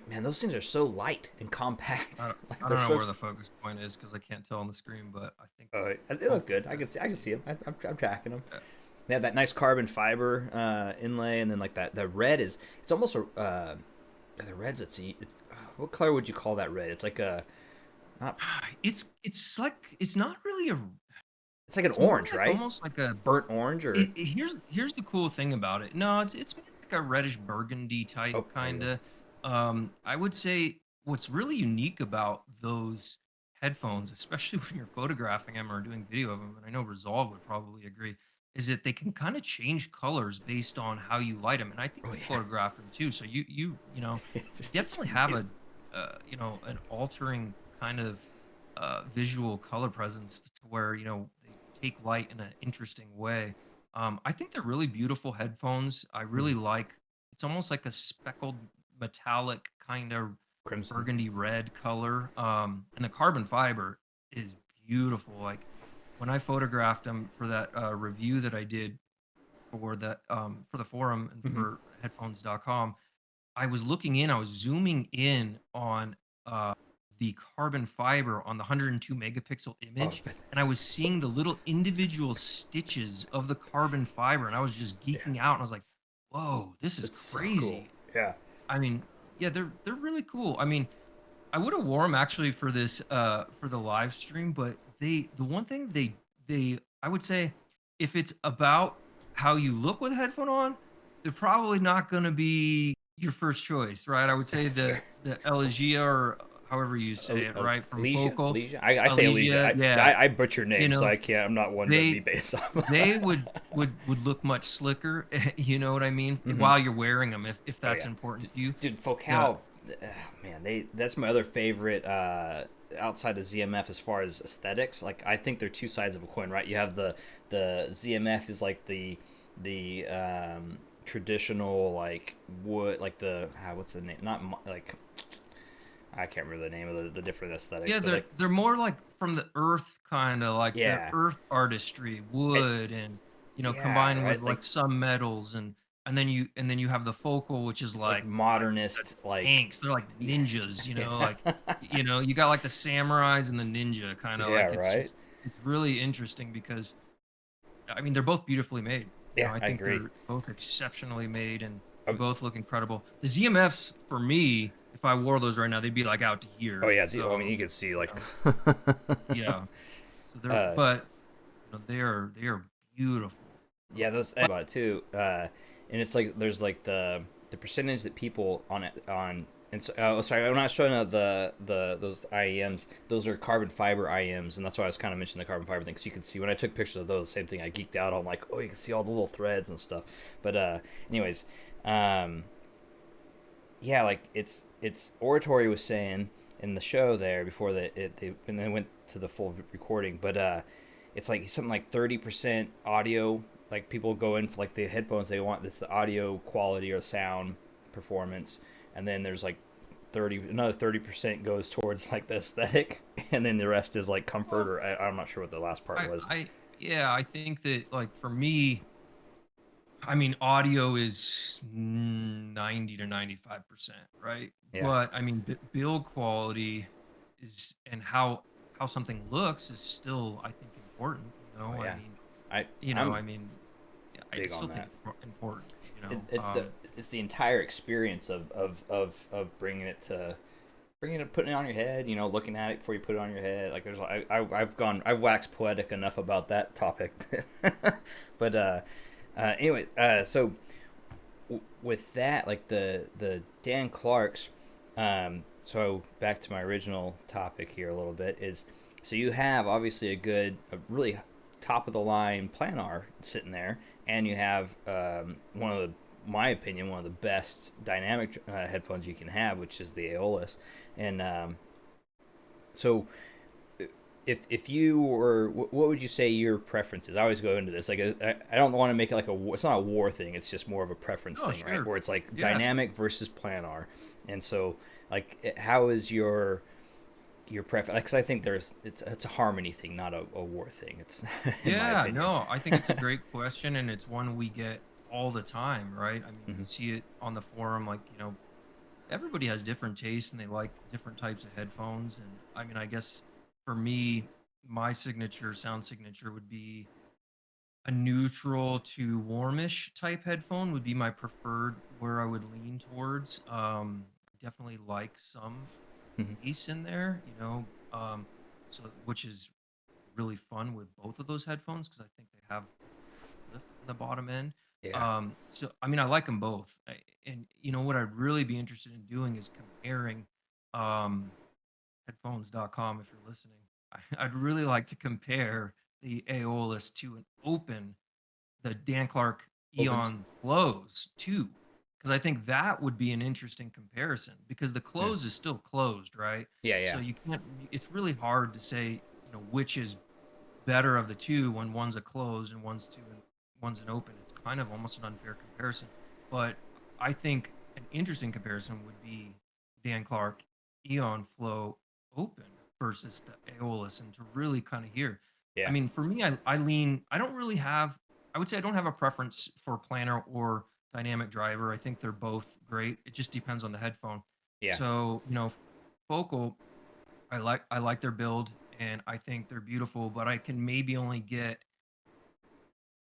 A: man, those things are so light and compact. Like
B: I
A: they're
B: don't know
A: so.
B: where the focus point is because I can't tell on the screen, but I think
A: They look
B: hopefully
A: good.
B: you
A: I
B: guys
A: can see.
B: can
A: I can see
B: see.
A: them. I'm tracking them.
B: Yeah.
A: They have that nice carbon fiber inlay, and then like that. The red is. It's almost a. The red's. What color would you call that red? It's like a. Not.
B: It's like it's not really a.
A: It's like an
B: It's more
A: orange,
B: like
A: right?
B: almost like a.
A: Burnt orange, or.
B: Here's the cool thing about it. No, it's more like a reddish burgundy type
A: Oh, there you
B: kind
A: go.
B: of. I would say what's really unique about those headphones, especially when you're photographing them or doing video of them, and I know Resolve would probably agree, is that they can kind of change colors based on how you light them. And I think
A: Oh
B: you
A: yeah.
B: photograph them too, so you
A: It's
B: definitely have
A: amazing.
B: an altering kind of visual color presence to where they take light in an interesting way. I think they're really beautiful headphones. I really
A: Mhm.
B: like. It's almost like a speckled metallic kind of
A: Crimson.
B: burgundy red color. And the carbon fiber is beautiful. Like when I photographed them for that review that I did for the forum and
A: Hmm.
B: for headphones.com, I was looking in, I was zooming in on the carbon fiber on the 102 megapixel
A: Oh,
B: image, and I was seeing the little individual stitches of the carbon fiber, and I was just
A: yeah,
B: geeking out, and I was like, "Whoa, this is
A: it's so cool.
B: crazy."
A: Yeah.
B: I mean, yeah, they're really cool. I mean, I would have wore them actually for the live stream, but the one thing they I would say, if it's about how you look with a headphone on, they're probably not going to be your first choice, right? I would say
A: That's fair.
B: the Elegia, or however you say it, right, from
A: Alicia,
B: Focal,
A: Alicia. I say Alicia.
B: Elegia, yeah,
A: I butcher
B: you
A: names, so
B: know,
A: I can't. I'm not one to be
B: they
A: based off.
B: they would look much slicker, you know what I mean,
A: Hmm.
B: while you're wearing them, if
A: Oh
B: that's
A: yeah,
B: important to you.
A: dude.
B: Yeah.
A: Focal, man, that's my other favorite. Outside of ZMF, as far as aesthetics, like I think they're two sides of a coin, right? You have the ZMF is like the traditional like wood, like the what's the name? Not like I can't remember the name of the different aesthetics,
B: Yeah,
A: but like
B: they're more like from the earth, kinda like the
A: yeah,
B: earth artistry,
A: it,
B: wood, and,
A: yeah,
B: combined with,
A: right, like
B: like, some metals, and then you have the focal, which is
A: like
B: like the
A: modernist, like
B: tanks. They're like
A: yeah,
B: ninjas,
A: yeah,
B: like, you got, like, the samurais and the ninja, kinda,
A: yeah,
B: like, it's
A: right,
B: just it's really interesting because, I mean, they're both beautifully made.
A: yeah,
B: I
A: I
B: think
A: agree.
B: they're both exceptionally made, and they
A: Um,
B: both look incredible. The ZMFs, for me, if I wore those right now, they'd be, like, out to
A: oh
B: here,
A: yeah, dude, I mean
B: so,
A: you can see
B: you
A: like
B: know yeah. So they're
A: uh
B: but, they are beautiful.
A: yeah, those about it too. And it's like there's like the percentage that people on it on and so, sorry, I'm not showing the those IEMs. Those are carbon fiber IEMs, and that's why I was kind of mentioning the carbon fiber thing. So you can see when I took pictures of those, same thing. I geeked out on like, oh, you can see all the little threads and stuff. But anyways, um, yeah, like it's Oratory was saying in the show there before they when they went to the full recording, but it's like something like 30% audio. Like people go in for like the headphones they want this the audio quality or sound performance, and then there's like 30% goes towards like the aesthetic, and then the rest is like comfort
B: Well,
A: or I'm not sure what the last part was.
B: I yeah, I think that, like, for me, I mean, audio is 90 to 95%, right?
A: Yeah.
B: But, I mean, b build quality is, and how something looks is still, I think, important, you
A: Oh
B: know? I
A: yeah.
B: mean,
A: I I'm
B: yeah, I
A: big
B: still
A: on
B: think
A: that.
B: it's important,
A: It's the entire experience of bringing it, putting it on your head, looking at it before you put it on your head. Like I've waxed poetic enough about that topic. But anyway, so with that, like the Dan Clark's, so back to my original topic here a little bit is, so you have obviously a really top of the line planar sitting there, and you have one of the, my opinion, one of the best dynamic headphones you can have, which is the Aeolus, and so if you were, what would you say your preference is? I always go into this like I don't want to make it like it's not a war thing. It's just more of a preference
B: Oh,
A: thing, right?
B: sure.
A: Where it's like
B: Yeah.
A: dynamic versus planar, and so like how is your preference? Because I think it's a harmony thing, not a war thing. It's in my
B: Yeah,
A: opinion.
B: no, I think it's a great question, and it's one we get all the time, right? I mean,
A: Hmm.
B: you see it on the forum, like, everybody has different tastes and they like different types of headphones. And I mean, I guess for me, my sound signature would be a neutral to warmish type headphone would be my preferred, where I would lean towards. Definitely like some
A: Hmm.
B: bass in there, so which is really fun with both of those headphones because I think they have lift in the bottom end.
A: Yeah.
B: So I mean, I like them both. And what I'd really be interested in doing is comparing, um, headphones.com if you're listening. I'd really like to compare the Aeolus to an open, the Dan Clark
A: Opens.
B: Eon close too, because I think that would be an interesting comparison because the
A: Yeah.
B: close is still closed, right?
A: Yeah.
B: So
A: Yeah.
B: you can't. It's really hard to say, which is better of the two when one's a closed and one's an open. It's kind of almost an unfair comparison. But I think an interesting comparison would be Dan Clark Eon Flow open versus the Aeolus, and to really kind of hear. I
A: Yeah.
B: mean, for me, I lean. I don't really have. I would say I don't have a preference for planner or dynamic driver. I think they're both great. It just depends on the headphone.
A: Yeah.
B: So, focal. I like their build, and I think they're beautiful, but I can maybe only get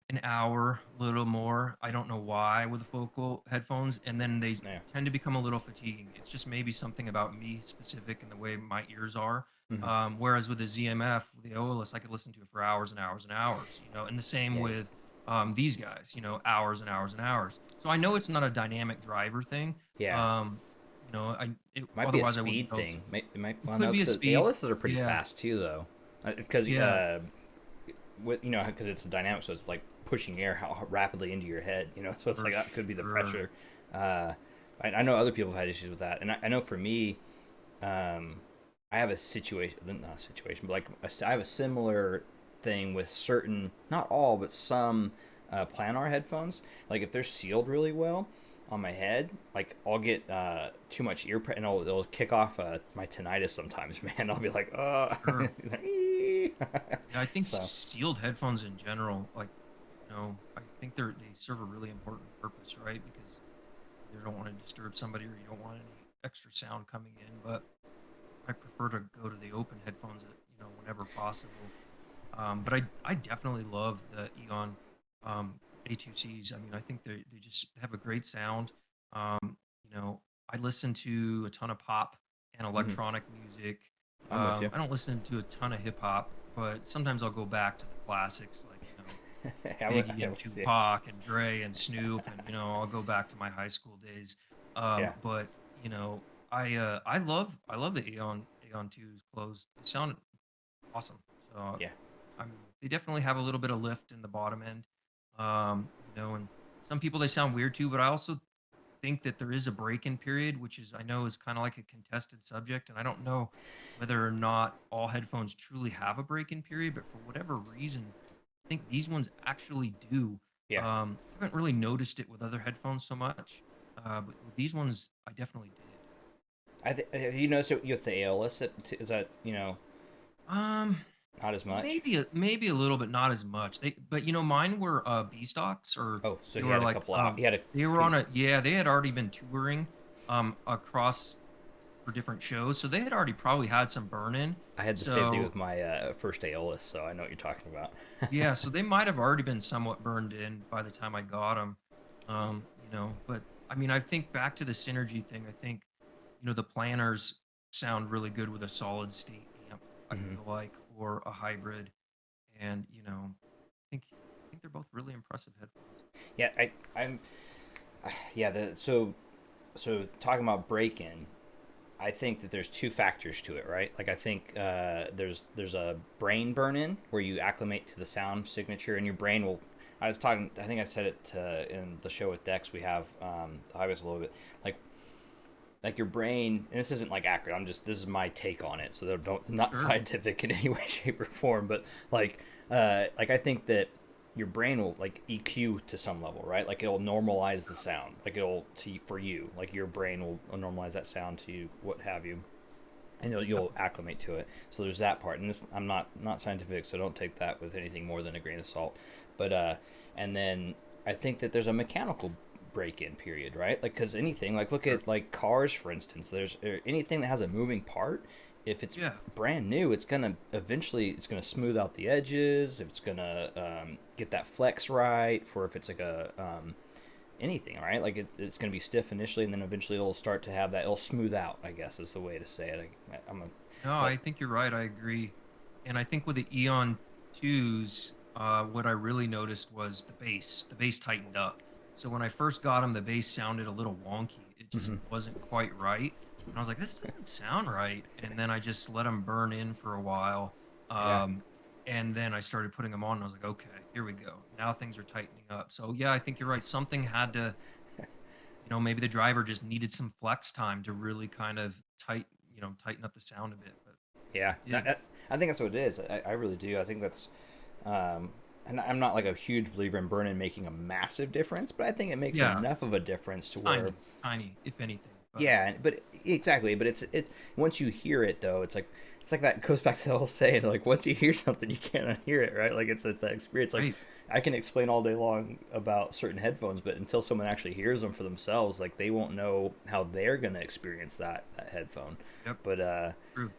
B: an hour, a little more. I don't know why with the focal headphones, and then they
A: Yeah.
B: tend to become a little fatiguing. It's just maybe something about me specific and the way my ears are.
A: Hmm.
B: Whereas with the ZMF, the OLS, I could listen to it for hours and hours and hours, and the same
A: Yeah.
B: with these guys, hours and hours and hours. So I know it's not a dynamic driver thing.
A: Yeah.
B: Um,
A: Might be a
B: otherwise I wouldn't
A: speed
B: go.
A: thing. It might.
B: It
A: Well,
B: could
A: no,
B: be a
A: because the
B: speed.
A: ALSs are pretty
B: Yeah,
A: fast too, though. Because
B: yeah,
A: with because it's a dynamic, so it's like pushing air how rapidly into your head. So it's
B: for
A: like that could be the
B: sure.
A: pressure. Uh, I know other people have had issues with that, and I know for me, um, I have a situation, not a situation, but like I have a similar thing with certain, not all, but some planar headphones. Like if they're sealed really well on my head, like I'll get too much and it'll kick off my tinnitus sometimes. Man, I'll be like, oh,
B: Sure. Yeah, I think
A: so
B: sealed headphones in general, like, I think they serve a really important purpose, right? Because you don't want to disturb somebody or you don't want any extra sound coming in, but I prefer to go to the open headphones whenever possible. But I definitely love the Eon A2Cs. I mean, I think they just have a great sound. Um, I listen to a ton of pop and
A: mhm,
B: electronic music.
A: I'm with you.
B: I don't listen to a ton of hip hop, but sometimes I'll go back to the classics like, Biggie
A: I'm
B: and
A: with you.
B: Tupac and Dre and Snoop, and I'll go back to my high school days.
A: Yeah,
B: But I love the Aeon 2's clothes. They sound awesome. So
A: yeah.
B: they definitely have a little bit of lift in the bottom end. And some people they sound weird too, but I also think that there is a break-in period, which is I know is kind of like a contested subject, and I don't know whether or not all headphones truly have a break-in period, but for whatever reason, I think these ones actually do.
A: Yeah.
B: I haven't really noticed it with other headphones so much, but with these ones, I definitely did.
A: Have you noticed it with the ALS? Is that
B: Um,
A: not as much?
B: maybe a little bit, not as much. But mine were B stocks, or
A: Oh, so
B: they
A: he
B: were
A: had a
B: like
A: couple out. He had a
B: they were
A: he,
B: on a yeah, they had already been touring across for different shows, so they had already probably had some burn in.
A: I had the same thing
B: So
A: with my first ALS, so I know what you're talking about.
B: yeah, so they might have already been somewhat burned in by the time I got them. But I mean, I think back to the synergy thing. I think the planners sound really good with a solid state amp. I
A: Hmm.
B: feel like, or a hybrid, and I think they're both really impressive headphones.
A: Yeah, I'm yeah. So talking about break in, I think that there's two factors to it, right? Like I think there's a brain burn in where you acclimate to the sound signature, and your brain will. I was talking. I think I said it in the show with Dex. We have the highways a little bit like your brain. And this isn't like accurate. This is my take on it. So they're don't not
B: Sure.
A: scientific in any way, shape, or form. But like I think that your brain will like EQ to some level, right? Like it'll normalize the sound. Like it'll for you. Like your brain will normalize that sound to you, what have you, and
B: Yep.
A: you'll acclimate to it. So there's that part, and this I'm not scientific, so don't take that with anything more than a grain of salt. But and then I think that there's a mechanical break-in period, right? Like because anything, like look
B: Sure.
A: at like cars for instance. There's anything that has a moving part. If it's
B: Yeah.
A: brand new, it's gonna eventually it's gonna smooth out the edges. It's gonna get that flex right for if it's like a anything, right? Like it's going to be stiff initially, and then eventually it'll start to have that. It'll smooth out, I guess, is the way to say it. I'm a,
B: No,
A: but
B: I think you're right. I agree. And I think with the Eon 2s, what I really noticed was the bass. The bass tightened up. So when I first got them, the bass sounded a little wonky. It just
A: mhm.
B: wasn't quite right. And I was like, this doesn't sound right. And then I just let them burn in for a while.
A: Yeah,
B: Um, and then I started putting them on, and I was like, okay, here we go. Now things are tightening up. So yeah, I think you're right. Something had to, maybe the driver just needed some flex time to really kind of tighten up the sound a bit. But
A: yeah.
B: it did.
A: I think that's what it is. I really do. I think that's, um, and I'm not like a huge believer in burn-in making a massive difference, but I think it makes
B: Yeah,
A: enough of a difference to where,
B: tiny, tiny, if anything. But
A: yeah. But exactly. But it's once you hear it though, it's like that goes back to the whole saying like once you hear something you can't unhear it, right? Like it's that experience. Like
B: right,
A: I can explain all day long about certain headphones, but until someone actually hears them for themselves, like they won't know how they're gonna experience that headphone.
B: yep,
A: But
B: true.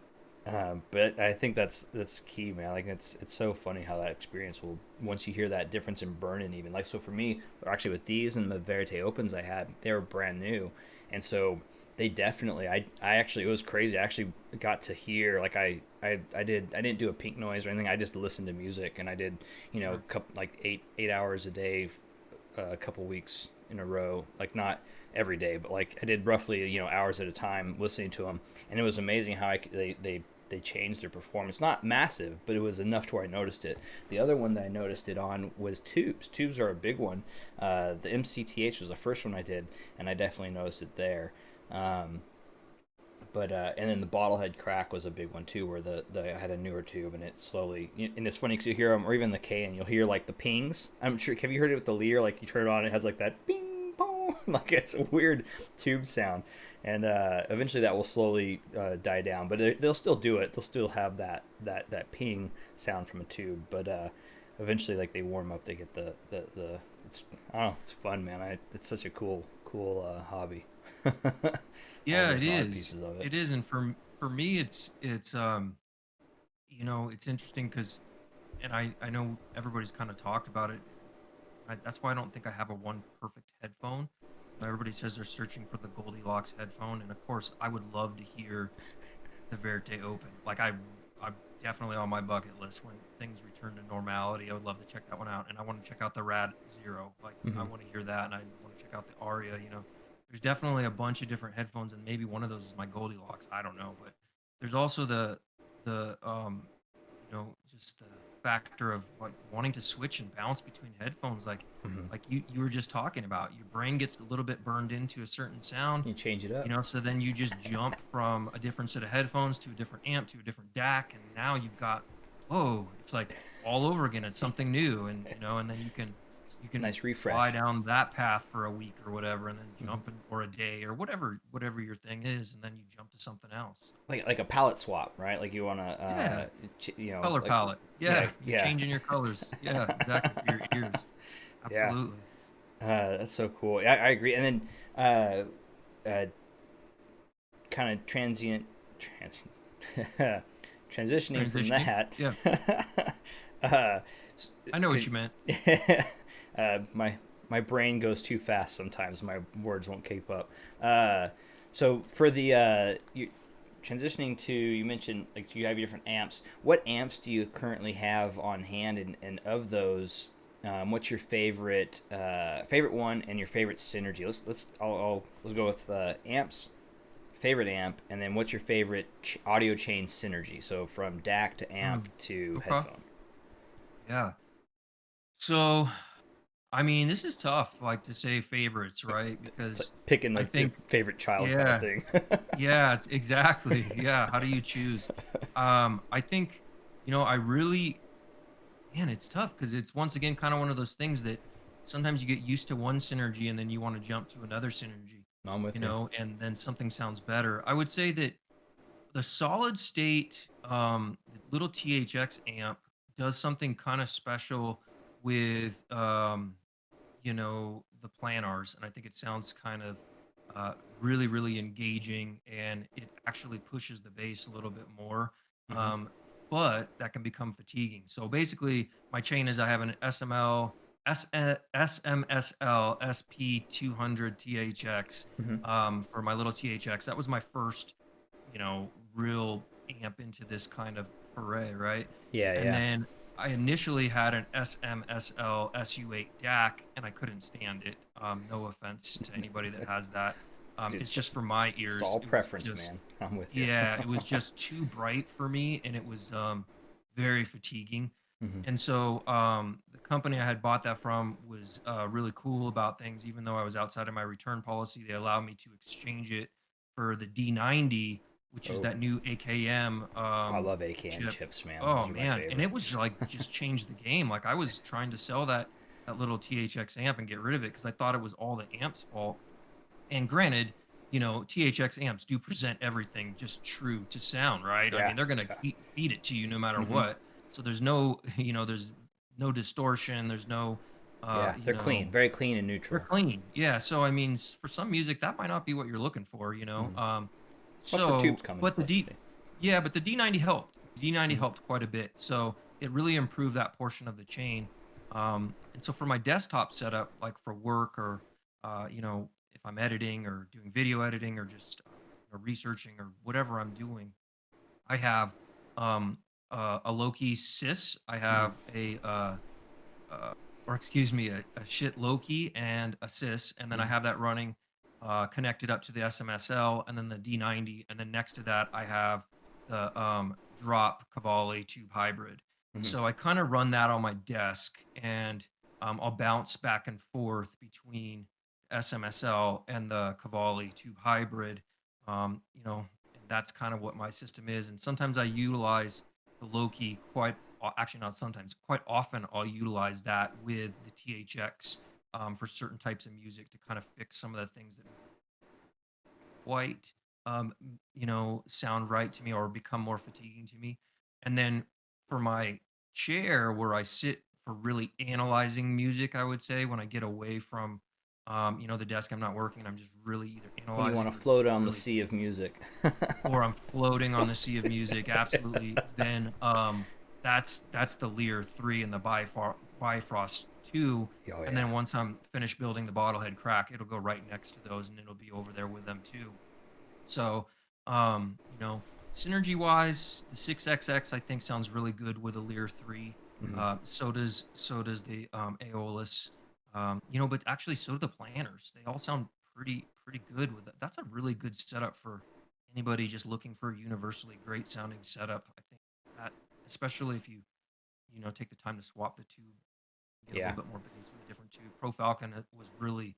A: But I think that's key, man. Like it's so funny how that experience will, once you hear that difference in burn-in, even like, so for me, or actually with these and the Verite Opens I had, they were brand new, and so they definitely, I actually, it was crazy. I actually got to hear, like, I didn't do a pink noise or anything. I just listened to music, and I did,
B: Sure.
A: like 8 hours a day, a couple weeks in a row, like not every day, but like I did roughly, hours at a time listening to them, and it was amazing how they changed their performance. Not massive, but it was enough to where I noticed it. The other one that I noticed it on was tubes. Tubes are a big one. The MCTH was the first one I did, and I definitely noticed it there. Um, but and then the bottlehead crack was a big one too, where the I had a newer tube, and it slowly, and it's funny because you hear them, or even the K, and you'll hear like the pings. I'm sure, have you heard it with the Lear? Like you turn it on, it has like that ping pong, like it's a weird tube sound, and eventually that will slowly die down, but they'll still do it. They'll still have that ping sound from a tube, but eventually, like, they warm up, they get the it's, I don't know, it's fun, man. It's such a cool hobby. All
B: Yeah, it
A: those odd
B: is.
A: pieces of it.
B: It is, and for me, it's it's interesting because, and I know everybody's kind of talked about it. That's why I don't think I have a one perfect headphone. Everybody says they're searching for the Goldilocks headphone, and of course, I would love to hear the Verite Open. Like I'm definitely on my bucket list when things return to normality. I would love to check that one out, and I want to check out the Rad Zero. Like I
A: Hmm.
B: want to hear that, and I want to check out the Aria. There's definitely a bunch of different headphones, and maybe one of those is my Goldilocks. I don't know, but there's also the just the factor of like wanting to switch and bounce between headphones,
A: Hmm.
B: like you were just talking about. Your brain gets a little bit burned into a certain sound,
A: You change it up.
B: so then you just jump from a different set of headphones to a different amp to a different DAC, and now you've got, whoa, it's like all over again. It's something new, and then you can
A: Nice
B: fly
A: refresh.
B: down that path for a week or whatever, and then
A: Hmm.
B: jump in, or a day or whatever your thing is, and then you jump to something else.
A: Like a palette swap, right? Like you want to,
B: Yeah, color
A: like,
B: palette.
A: yeah,
B: Yeah, you're
A: yeah.
B: changing your colors. Yeah, exactly, for your ears.
A: Yeah.
B: Absolutely.
A: That's so cool. I agree. And then uh, kind of transitioning from
B: Transitioning.
A: that.
B: Yeah,
A: uh,
B: I know what you meant.
A: my my brain goes too fast sometimes. My words won't keep up. Uh, so for the transitioning to, you mentioned like you have your different amps. What amps do you currently have on hand, and of those, what's your favorite one and your favorite synergy? Let's go with amps, favorite amp, and then what's your favorite audio chain synergy? So from DAC to amp
B: Mm,
A: to
B: okay.
A: headphone.
B: Yeah. So, I mean, this is tough, like to say favorites, right?
A: It's like
B: Because
A: picking
B: I
A: like your
B: think,
A: favorite child kind of
B: yeah,
A: thing.
B: yeah, it's exactly. Yeah. How do you choose? I think, I really, man, it's tough because it's once again kind of one of those things that sometimes you get used to one synergy and then you want to jump to another synergy,
A: I'm with you.
B: and then something sounds better. I would say that the solid state the little THX amp does something kind of special with the planars, and I think it sounds kind of uh, really really engaging, and it actually pushes the bass a little bit more,
A: Hmm.
B: um, but that can become fatiguing. So basically my chain is I have an SMSL SP200 THX,
A: Hmm.
B: for my little THX. That was my first real amp into this kind of foray, right?
A: Yeah,
B: And
A: yeah.
B: then I initially had an SMSL SU8 DAC, and I couldn't stand it. No offense to anybody that has that.
A: Dude,
B: It's just for my
A: it's
B: ears.
A: all
B: It was
A: preference,
B: just,
A: man. I'm with you.
B: yeah, it was just too bright for me, and it was very fatiguing.
A: Hmm.
B: And so the company I had bought that from was really cool about things. Even though I was outside of my return policy, they allowed me to exchange it for the D90, which is
A: Oh,
B: that new AKM
A: I love AKM
B: chip.
A: chips, man.
B: Oh
A: Those are my
B: man, and
A: favorite.
B: it was like just changed the game. Like I was trying to sell that little THX amp and get rid of it because I thought it was all the amp's fault. And granted, THX amps do present everything just true to sound, right? I
A: Yeah,
B: mean, they're gonna
A: yeah.
B: feed it to you no matter
A: Hmm.
B: what. So there's no, there's no distortion. There's no, uh,
A: Yeah,
B: you
A: they're
B: know,
A: clean, very clean and
B: they're
A: neutral.
B: clean. Yeah. So I mean, for some music, that might not be what you're looking for.
A: Hmm. That's where
B: So,
A: tubes come into
B: but
A: play. See?
B: Yeah, but the D90 helped. The D90
A: Mhm.
B: helped quite a bit. So it really improved that portion of the chain. And so for my desktop setup, like for work or, if I'm editing or doing video editing or just researching or whatever I'm doing, I have a Loki sys. I
A: Mhm.
B: have uh, or excuse me, a shit Loki and a sys, and then I
A: Mhm.
B: have that running connected up to the SMSL, and then the D90, and then next to that I have the drop Cavalli tube hybrid.
A: Mhm.
B: So I kind of run that on my desk, and I'll bounce back and forth between SMSL and the Cavalli tube hybrid. And that's kind of what my system is. And sometimes I utilize the Loki actually not sometimes, quite often I'll utilize that with the THX for certain types of music to kind of fix some of the things that quite sound right to me or become more fatiguing to me. And then for my chair where I sit for really analyzing music, I would say when I get away from the desk, I'm not working, I'm just really either
A: When you want
B: analyzing
A: to
B: or just
A: float on the
B: really,
A: sea of music.
B: or I'm floating on the sea of music, absolutely. Then that's the Lear 3 and the Bifrost 2.
A: Oh
B: And
A: yeah.
B: then once I'm finished building the bottlehead crack, it'll go right next to those and it'll be over there with them too. So, synergy wise, the 6XX I think sounds really good with a Lear 3.
A: Mhm.
B: So does the Aeolus. But actually so do the planners. They all sound pretty good with that. That's a really good setup for anybody just looking for a universally great sounding setup. I think that, especially if you take the time to swap the tube, get a
A: Yeah.
B: little bit more bass with a different tube. Pro Falcon was really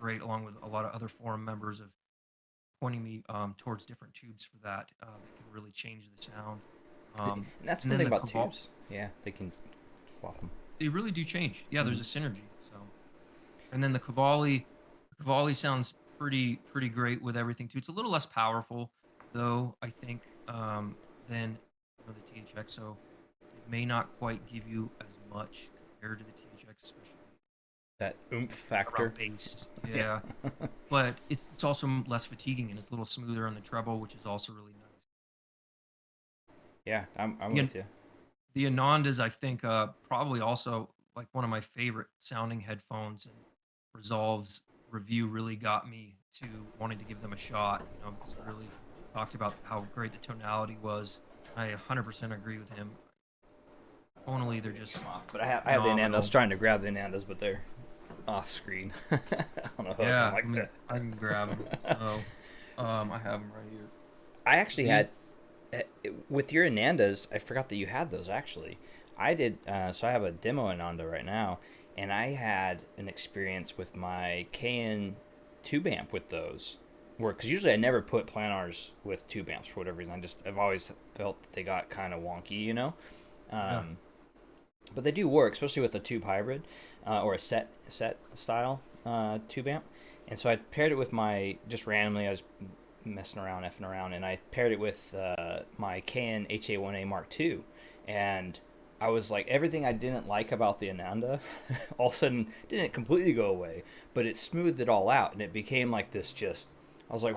B: great, along with a lot of other forum members of pointing me towards different tubes for that that can really change the sound.
A: And that's
B: And
A: one
B: then
A: thing
B: the
A: about
B: Caval,
A: tubes. Yeah, they can swap them.
B: they really do change. Yeah, there's
A: Mhm.
B: a synergy. So, and then the Cavalli sounds pretty great with everything too. It's a little less powerful though, I think, than the THX. So it may not quite give you as much compared to the THX, especially
A: That oomph factor.
B: around bass.
A: Yeah.
B: Yeah, but it's also less fatiguing and it's a little smoother on the treble, which is also really nice.
A: Yeah, I'm
B: The
A: with you.
B: the Anandas, I think, probably also like one of my favorite sounding headphones, and Resolve's review really got me to wanting to give them a shot, because he really talked about how great the tonality was. I 100% agree with him. Tonally, they're just
A: Come off. But I have the Ananda. I was
B: phenomenal.
A: trying to grab the Anandas, but they're off screen on a hook. I'm
B: Yeah,
A: like,
B: I can grab them. So, I have them right here.
A: I
B: So
A: actually
B: these,
A: had with your Anandas. I forgot that you had those actually. I did. So I have a demo Ananda right now, and I had an experience with my KN tube amp with those. Where because usually I never put planars with tube amps for whatever reason. I've always felt that they got kind of wonky, you know.
B: yeah,
A: Um, but they do work, especially with a tube hybrid or a set style tube amp. And so I paired it with my just randomly. I was messing around, effing around, and I paired it with my Canon HA1A Mark II, and I was like, everything I didn't like about the Ananda, all of a sudden didn't completely go away, but it smoothed it all out, and it became like this. Just I was like,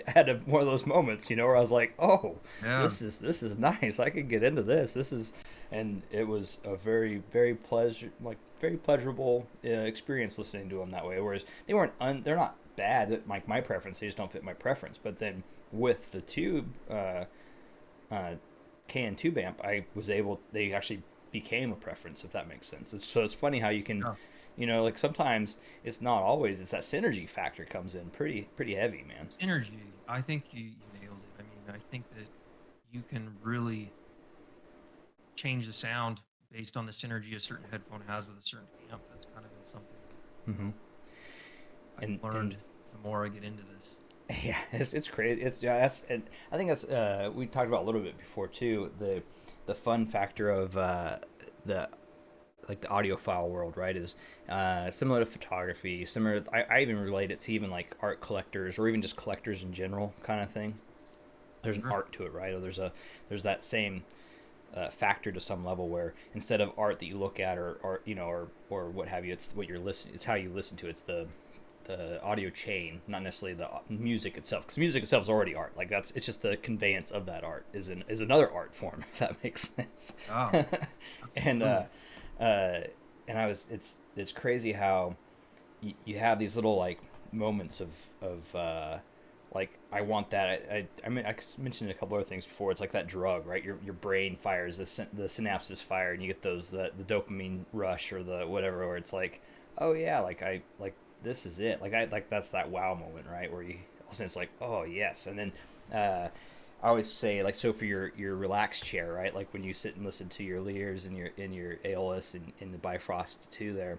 A: I had one of those moments, where I was like, oh,
B: yeah.
A: this is nice. I could get into this. This is, and it was a very pleasurable experience listening to them that way. Whereas they're not bad. Like my preference, they just don't fit my preference. But then with the tube, uh, can tube amp, they actually became a preference, if that makes sense. So it's funny how you can,
B: Yeah.
A: like sometimes it's not always. It's that synergy factor comes in pretty heavy, man.
B: Synergy. I think you nailed it. I mean, I think that you can really change the sound based on the synergy a certain headphone has with a certain amp. That's kind of been something that
A: Mm-hmm.
B: I've
A: And
B: learned the more I get into this.
A: yeah, it's crazy. It's yeah, that's and I think that's we talked about a little bit before too. The fun factor of the like the audiophile world, right? Is similar to photography. Similar, I even relate it to even like art collectors or even just collectors in general, kind of thing. There's an
B: Sure.
A: art to it, right? Or there's that same factor to some level where instead of art that you look at or what have you, it's what you're listening. It's how you listen to it. It's the audio chain, not necessarily the music itself, because music itself is already art. Like it's just the conveyance of that art is another art form, if that makes sense.
B: Oh,
A: and
B: absolutely.
A: uh, and it's crazy how you have these little like moments of like I want that. I mean I mentioned a couple other things before. It's like that drug, right? Your brain fires, the synapses fire, and you get those the dopamine rush or the whatever, where it's like, oh yeah, like I like this is it. Like I like that's that wow moment, right? Where you all of a sudden it's like, oh yes, and then I always say like so for your relaxed chair, right? Like when you sit and listen to your Lears and your Aeolus and in the Bifrost 2 there,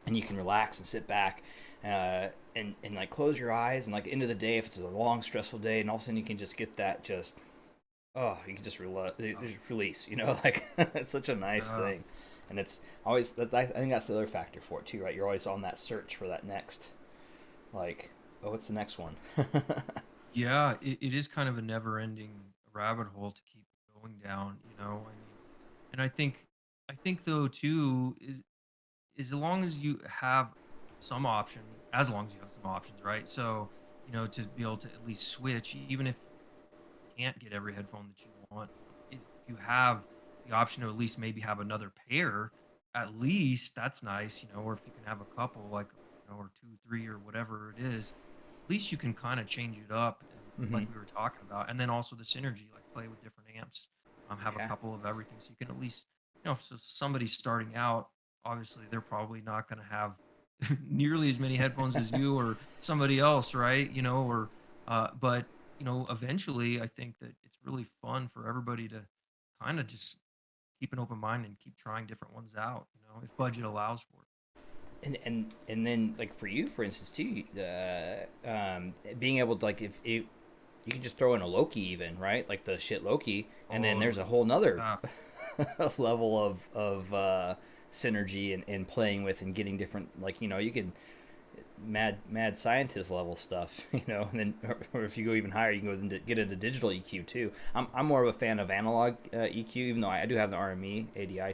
A: and you can relax and sit back and like close your eyes and like end of the day if it's a long stressful day and all of a sudden you can just get that just you can just release, you know, like it's such a nice
B: Yeah.
A: thing. And it's always I think that's the other factor for it too, right? You're always on that search for that next, like, oh, what's the next one?
B: Yeah, it is kind of a never-ending rabbit hole to keep going down, you know. I mean, and I think though too is as long as you have some option, as long as you have some options, right? So, to be able to at least switch, even if you can't get every headphone that you want, if you have the option to at least maybe have another pair, at least that's nice, or if you can have a couple, like, or two, three, or whatever it is, at least you can kind of change it up, and
A: Mm-hmm.
B: like we were talking about, and then also the synergy, like play with different amps, have a
A: Yeah.
B: couple of everything, so you can at least, so somebody's starting out, obviously they're probably not going to have nearly as many headphones as you or somebody else, right? Or but eventually I think that it's really fun for everybody to kind of just keep an open mind and keep trying different ones out, if budget allows for it.
A: And then like for you for instance too, being able to like if it, you can just throw in a Loki even, right? Like the shit Loki, and then there's a
B: Totally.
A: whole nother
B: Yeah.
A: level of synergy and playing with and getting different, like, you know, you can mad scientist level stuff, you know, and then or if you go even higher, you can go into, get into digital EQ too. I'm more of a fan of analog EQ, even though I do have the RME ADI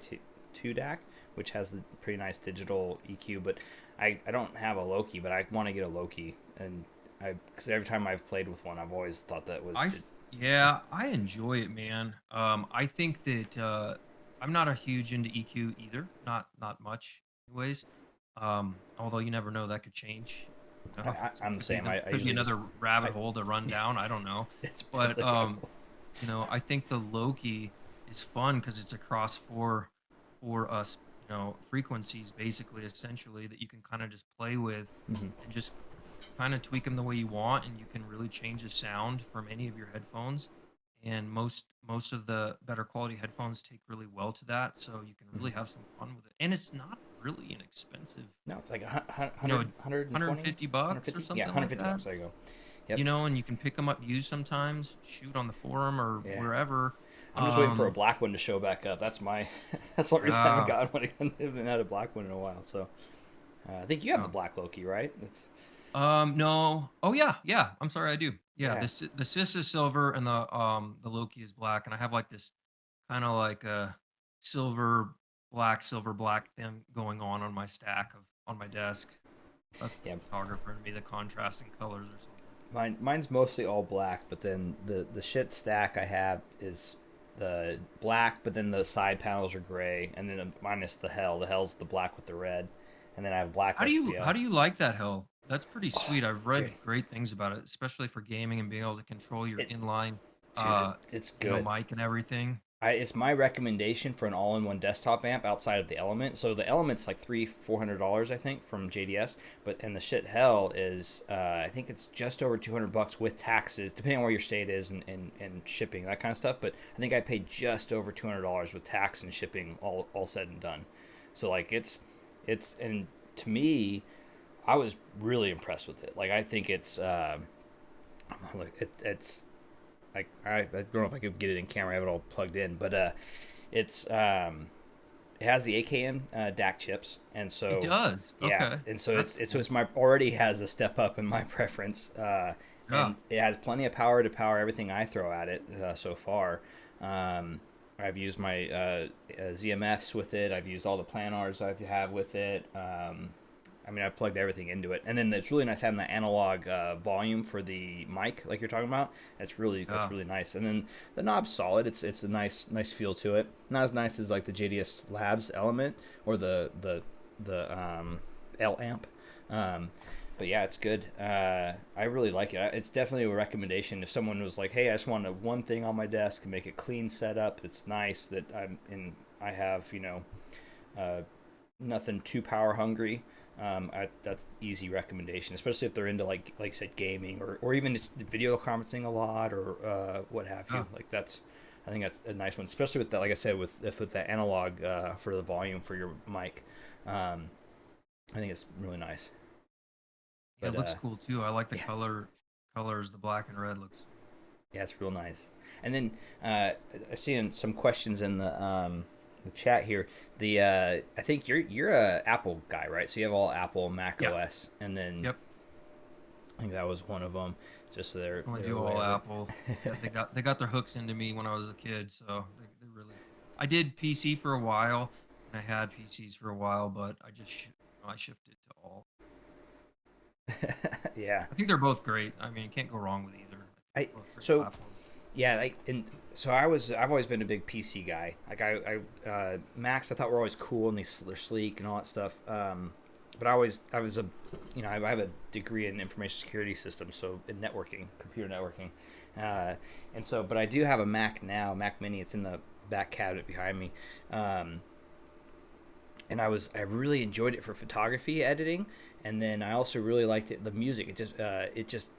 A: 2 DAC, which has the pretty nice digital EQ, but I don't have a Loki, but I want to get a Loki, and I because every time I've played with one, I've always thought that was
B: Yeah, I enjoy it, man. I think that I'm not a huge into EQ either, not much, anyways. Although you never know, that could change. It
A: I'm the
B: could be
A: same. I
B: could be
A: usually just
B: another rabbit
A: I
B: hole to run down. I don't know,
A: it's
B: but
A: definitely a rival.
B: I think the Loki is fun because it's across four us, frequencies, basically, essentially, that you can kind of just play with
A: Mm-hmm.
B: and just kind of tweak them the way you want, and you can really change the sound from any of your headphones. And most of the better quality headphones take really well to that, so you can
A: Mm-hmm.
B: really have some fun with it. And it's not really inexpensive,
A: No, it's like a
B: you know,
A: 120,
B: 150 bucks or
A: Yeah,
B: something like
A: 150
B: that.
A: bucks. There you go. Yep.
B: And you can pick them up used sometimes, shoot on the forum or
A: Yeah.
B: wherever.
A: I'm just waiting for a
B: Um,
A: black one to show back up. That's my. That's the only reason I haven't
B: yeah,
A: gotten one. I haven't had a black one in a while. So I think you have the
B: yeah.
A: black Loki, right? It's
B: No. Oh yeah, yeah. I'm sorry, I do. Yeah,
A: yeah,
B: the Sis is silver and the Loki is black, and I have like this kind of like a silver silver black thing going on my stack of on my desk. That's the
A: yeah.
B: photographer in me, the contrasting colors or something.
A: Mine's mostly all black, but then the shit stack I have is the black, but then the side panels are gray, and then minus the hell. The hell's the black with the red, and then I have black
B: How
A: SPL.
B: do you like that hell? That's pretty
A: Oh,
B: sweet. I've
A: dude,
B: read great things about it, especially for gaming and being able to control your
A: it,
B: inline
A: dude, it's good.
B: mic and everything.
A: It's my recommendation for an all-in-one desktop amp outside of the Element. So the Element's like $400 I think from JDS, but and the shit hell is I think it's just over $200 with taxes, depending on where your state is and shipping that kind of stuff. But I think I paid just over $200 with tax and shipping all said and done. So like it's and to me, I was really impressed with it. Like I think it's it's like I don't know if I could get it in camera. I have it all plugged in, but it's it has the AKM DAC chips, and
B: It
A: so
B: does.
A: yeah,
B: Okay.
A: and so
B: That's
A: it's
B: cool.
A: my already has a step up in my preference,
B: Yeah.
A: and it has plenty of power to power everything I throw at it so far. Um, I've used my ZMFs with it. I've used all the planars I have with it. I mean, I plugged everything into it, and then it's really nice having that analog volume for the mic, like you're talking about. That's
B: Yeah.
A: really nice. And then the knob's solid. It's a nice feel to it. Not as nice as like the JDS Labs Element or the L amp. Um, but yeah, it's good. I really like it. It's definitely a recommendation if someone was like, "Hey, I just want one thing on my desk and make a clean setup that's nice that I have uh, nothing too power hungry." That's easy recommendation, especially if they're into like I said, gaming or even just video conferencing a lot or what have
B: Yeah.
A: you. I think that's a nice one, especially with that. Like I said, with that analog for the volume for your mic. I think it's really nice.
B: Yeah,
A: But
B: it looks cool too. I like the
A: yeah,
B: colors. The black and red looks sweet.
A: yeah, it's real nice. And then I see some questions in the chat here. I think you're a Apple guy, right? So you have all Apple, Mac
B: Yeah.
A: OS, and then
B: Yep.
A: I think that was one of them. Just so
B: I
A: they're
B: do
A: aware
B: all
A: of it.
B: Apple. Yeah, they got their hooks into me when I was a kid, so they really. I did PC for a while, and I had PCs for a while, but I shifted to all.
A: Yeah.
B: I think they're both great. I mean, you can't go wrong with either. I think
A: I
B: they're both great
A: so
B: platforms.
A: yeah, I've always been a big PC guy. Like Macs I thought were always cool and they're sleek and all that stuff. But I was a I have a degree in information security systems, so in networking, computer networking, and so but I do have a Mac now, Mac Mini. It's in the back cabinet behind me. Um, and I really enjoyed it for photography editing, and then I also really liked the music.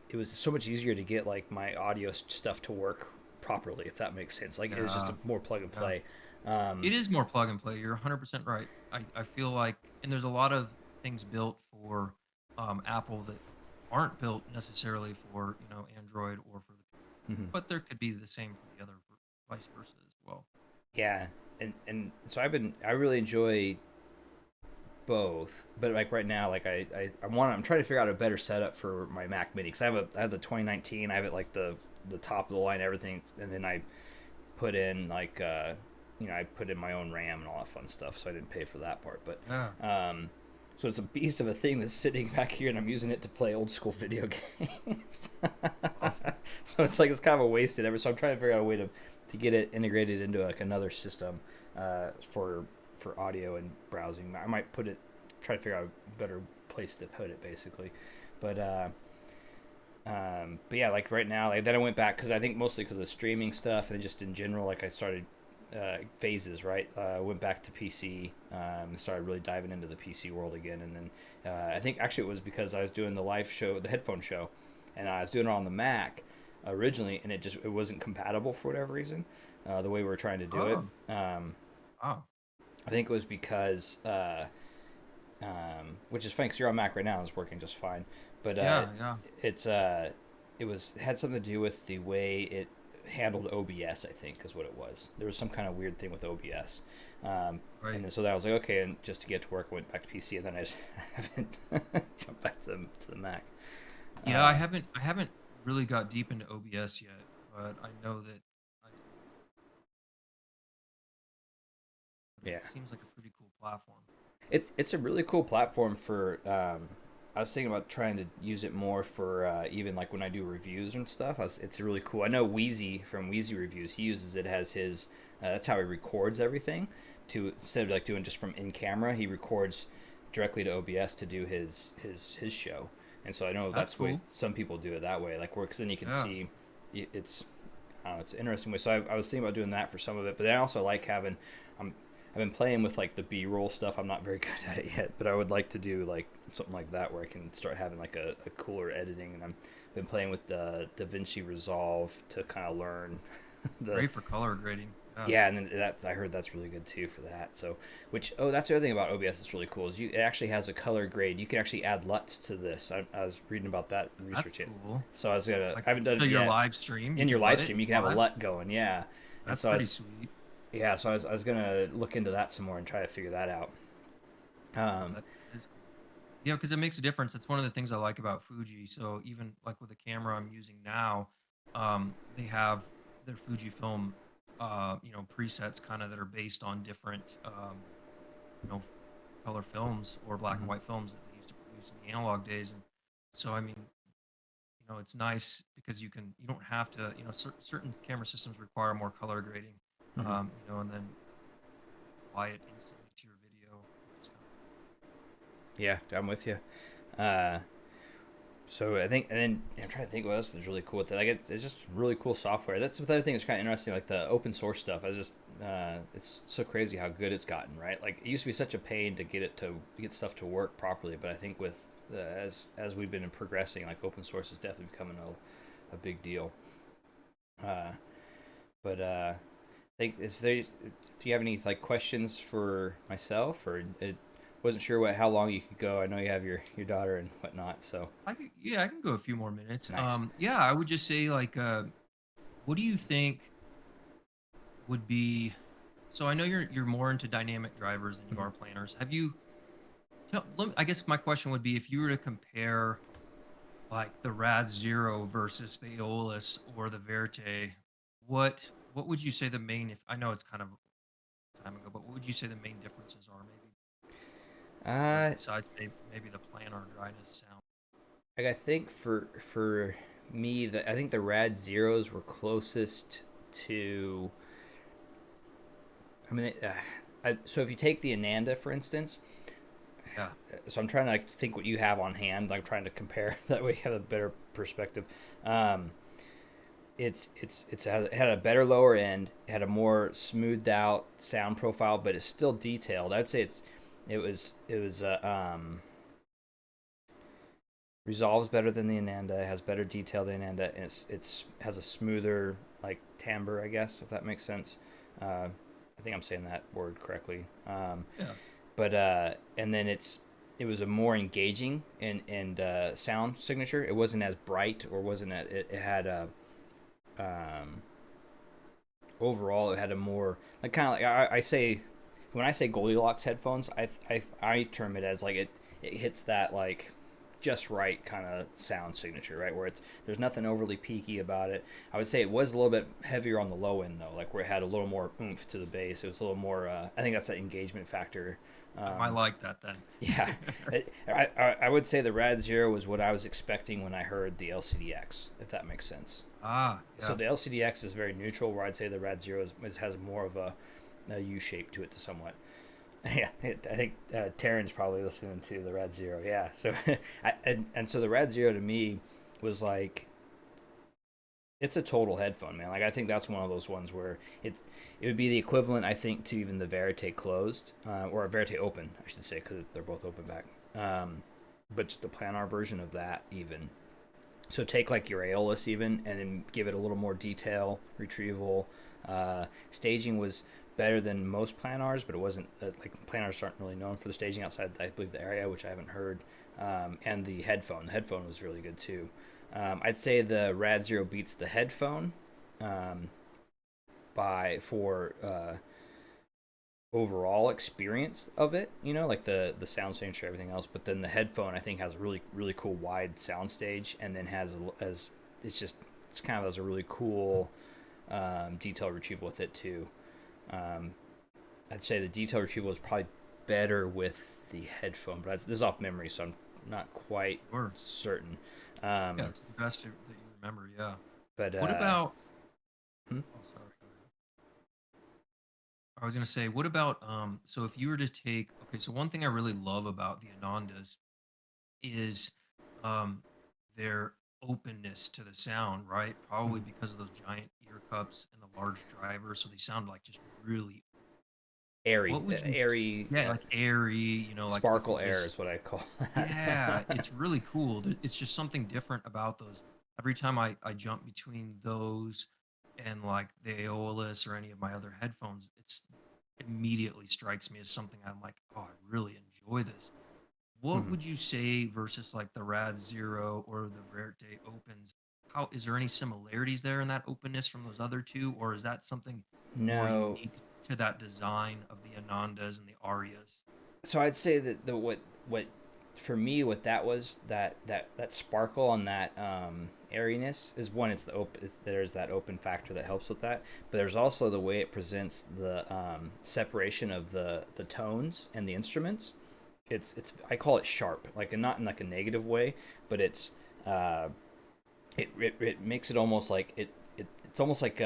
A: It was so much easier to get like my audio stuff to work properly, if that makes sense. Like it was just
B: Yeah,
A: a more plug and
B: yeah.
A: play. Um,
B: It is more plug and play. You're 100% right. I feel like, and there's a lot of things built for Apple that aren't built necessarily for Android or for the
A: mhm.
B: but there could be the same for the other, vice versa as well.
A: Yeah, and so I really enjoy both, but like right now, like I'm trying to figure out a better setup for my Mac Mini because I have the 2019. I have it like the top of the line everything, and then I put in like I put in my own RAM and all that fun stuff, so I didn't pay for that part. But
B: Yeah.
A: so it's a beast of a thing that's sitting back here, and I'm using it to play old school video games.
B: Awesome.
A: So it's kind of a wasted effort. So I'm trying to figure out a way to get it integrated into like another system for audio and browsing. I might try to figure out a better place to put it, basically. But but yeah, like right now, like then I went back because I think mostly because of the streaming stuff and just in general, like I started phases, right? Went back to PC and started really diving into the PC world again. And then I think actually it was because I was doing the live show, the headphone show, and I was doing it on the Mac originally, and it wasn't compatible for whatever reason. The way we were trying to do it,
B: Oh, wow.
A: I think it was because which is funny because you're on Mac right now and it's working just fine. But
B: Yeah, yeah.
A: it's it had something to do with the way it handled OBS. I think is what it was. There was some kind of weird thing with OBS, and
B: Right.
A: then so that I was like, okay, and just to get to work, I went back to PC, and then I just haven't jumped back to the Mac.
B: Yeah,
A: Uh,
B: I haven't really got deep into OBS yet, but I know that
A: yeah,
B: it seems like a pretty cool platform.
A: it's a really cool platform for. I was thinking about trying to use it more for even like when I do reviews and stuff. It's really cool. I know Wheezy from Wheezy Reviews. He uses it as his. That's how he records everything. To instead of like doing just from in camera, he records directly to OBS to do his show. And so I know
B: That's
A: that's the way
B: cool.
A: some people do it that way. Like works, then you can
B: Yeah,
A: see it's it's an interesting way. So I was thinking about doing that for some of it, but then I also like having. I'm I've been playing with like the B-roll stuff. I'm not very good at it yet, but I would like to do like something like that where I can start having like a cooler editing. And I've been playing with the DaVinci Resolve to kind of learn the
B: great for color grading. Yeah,
A: yeah, and then I heard that's really good too for that. So, that's the other thing about OBS that's really cool is it actually has a color grade. You can actually add LUTs to this. I was reading about that,
B: that's
A: research it.
B: cool.
A: So
B: Like
A: I haven't done
B: so
A: it
B: your
A: yet.
B: live stream, you
A: In your
B: can
A: live
B: let it
A: stream, you can have a
B: live.
A: LUT going, yeah. And
B: That's
A: so
B: pretty sweet.
A: I was gonna look into that some more and try to figure that out. Um,
B: That is cool. Yeah, because it makes a difference. It's one of the things I like about Fuji. So even like with the camera I'm using now, they have their Fujifilm, presets kind of that are based on different, you know, color films or black and
A: mhm.
B: white films that they use to instruments in the analog days. And so, I mean, it's nice because you don't have to, certain camera systems require more color grading,
A: Hmm.
B: and then apply it instantly to your video. It's kind
A: Yeah, I'm with you. Uh, So I think, and then I'm trying to think what else is really cool with it. Like it's just really cool software. That's the other thing that's kind of interesting, like the open source stuff. I was just, it's so crazy how good it's gotten, right? Like it used to be such a pain to get stuff to work properly, but I think with as we've been progressing, like open source is definitely becoming a big deal. Uh, but I think if you have any like questions for myself, or it wasn't sure how long you could go. I know you have your daughter and whatnot, so
B: yeah, I can go a few more minutes.
A: nice.
B: Yeah, I would just say like, what do you think would be? So I know you're more into dynamic drivers than you
A: Mhm.
B: are planners. Have you? I guess my question would be if you were to compare like the Rad Zero versus the Aeolus or the Verte, what would you say the main? If I know it's kind of time ago, but what would you say the main differences are? Maybe
A: Uh,
B: besides maybe the planar dryness sound.
A: like I think for me, I think the Rad Zeros were closest to. I mean, so if you take the Ananda for instance,
B: Yeah.
A: so I'm trying to like, think what you have on hand. I'm trying to compare that way you have a better perspective. Um, it had a better lower end, it had a more smoothed out sound profile, but it's still detailed. I'd say it was resolves better than the Ananda. It has better detail than the Ananda, and it's has a smoother like timbre, I guess, if that makes sense. I think I'm saying that word correctly.
B: Yeah.
A: But and then it was a more engaging and sound signature. It wasn't as bright, or wasn't it had a um, overall it had a more like kind of like I say when I say Goldilocks headphones, I term it as like it hits that like just right kind of sound signature, right? Where there's nothing overly peaky about it. I would say it was a little bit heavier on the low end though, like where it had a little more oomph to the bass. It was a little more. I think that's that engagement factor.
B: I might
A: Um,
B: like that then.
A: yeah, I would say the Rad Zero was what I was expecting when I heard the LCDX, if that makes sense.
B: Ah,
A: So
B: yeah.
A: the LCDX is very neutral, where I'd say the Rad Zero has more of a U shape to it, to somewhat. Yeah, I think Taryn's probably listening to the Rad Zero. Yeah, so and so the Rad Zero to me was like it's a total headphone, man. Like I think that's one of those ones where it would be the equivalent, I think, to even the Verite closed or a Verite open, I should say, because they're both open back. But just the planar version of that, even. So take like your Aeolus even, and then give it a little more detail, retrieval. Staging was better than most planars, but it wasn't like planars aren't really known for the staging outside, I believe, the area, which I haven't heard. And the headphone was really good too. I'd say the Rad Zero beats the headphone um, by for overall experience of it. You know, like the sound signature, everything else. But then the headphone, I think, has a really cool wide sound stage, and then as it's kind of has a really cool detail retrieval with it too. Um, I'd say the detail retrieval is probably better with the headphone, but this is off memory, so I'm not quite
B: Sure.
A: certain.
B: Yeah,
A: Um,
B: it's the best that you remember. Yeah.
A: but
B: What about?
A: hmm?
B: Oh, sorry. Go ahead. I was gonna say, what about so if you were to take okay, so one thing I really love about the Anandas is um their openness to the sound, right? Probably
A: Mhm.
B: because of those giant ear cups and the large drivers, so they sound like just really
A: Airy,
B: what would you
A: airy,
B: yeah, like airy, like you
A: sparkle
B: could
A: air
B: just
A: is what I call
B: yeah,
A: that.
B: it's really cool. It's just something different about those. Every time I jump between those and like the Aeolus or any of my other headphones, it's immediately strikes me as something I'm like, oh, I really enjoy this. What
A: Mhm.
B: would you say versus like the Rad Zero or the Verte Opens? How is there any similarities there in that openness from those other two, or is that something more
A: No,
B: unique to that design of the Anandas and the Arias?
A: so I'd say that the what for me what that was that sparkle on that airiness is one. It's the open. There's that open factor that helps with that, but there's also the way it presents the separation of the tones and the instruments. it's I call it sharp, like, and not in like a negative way, but it's uh, it makes it almost like it's almost like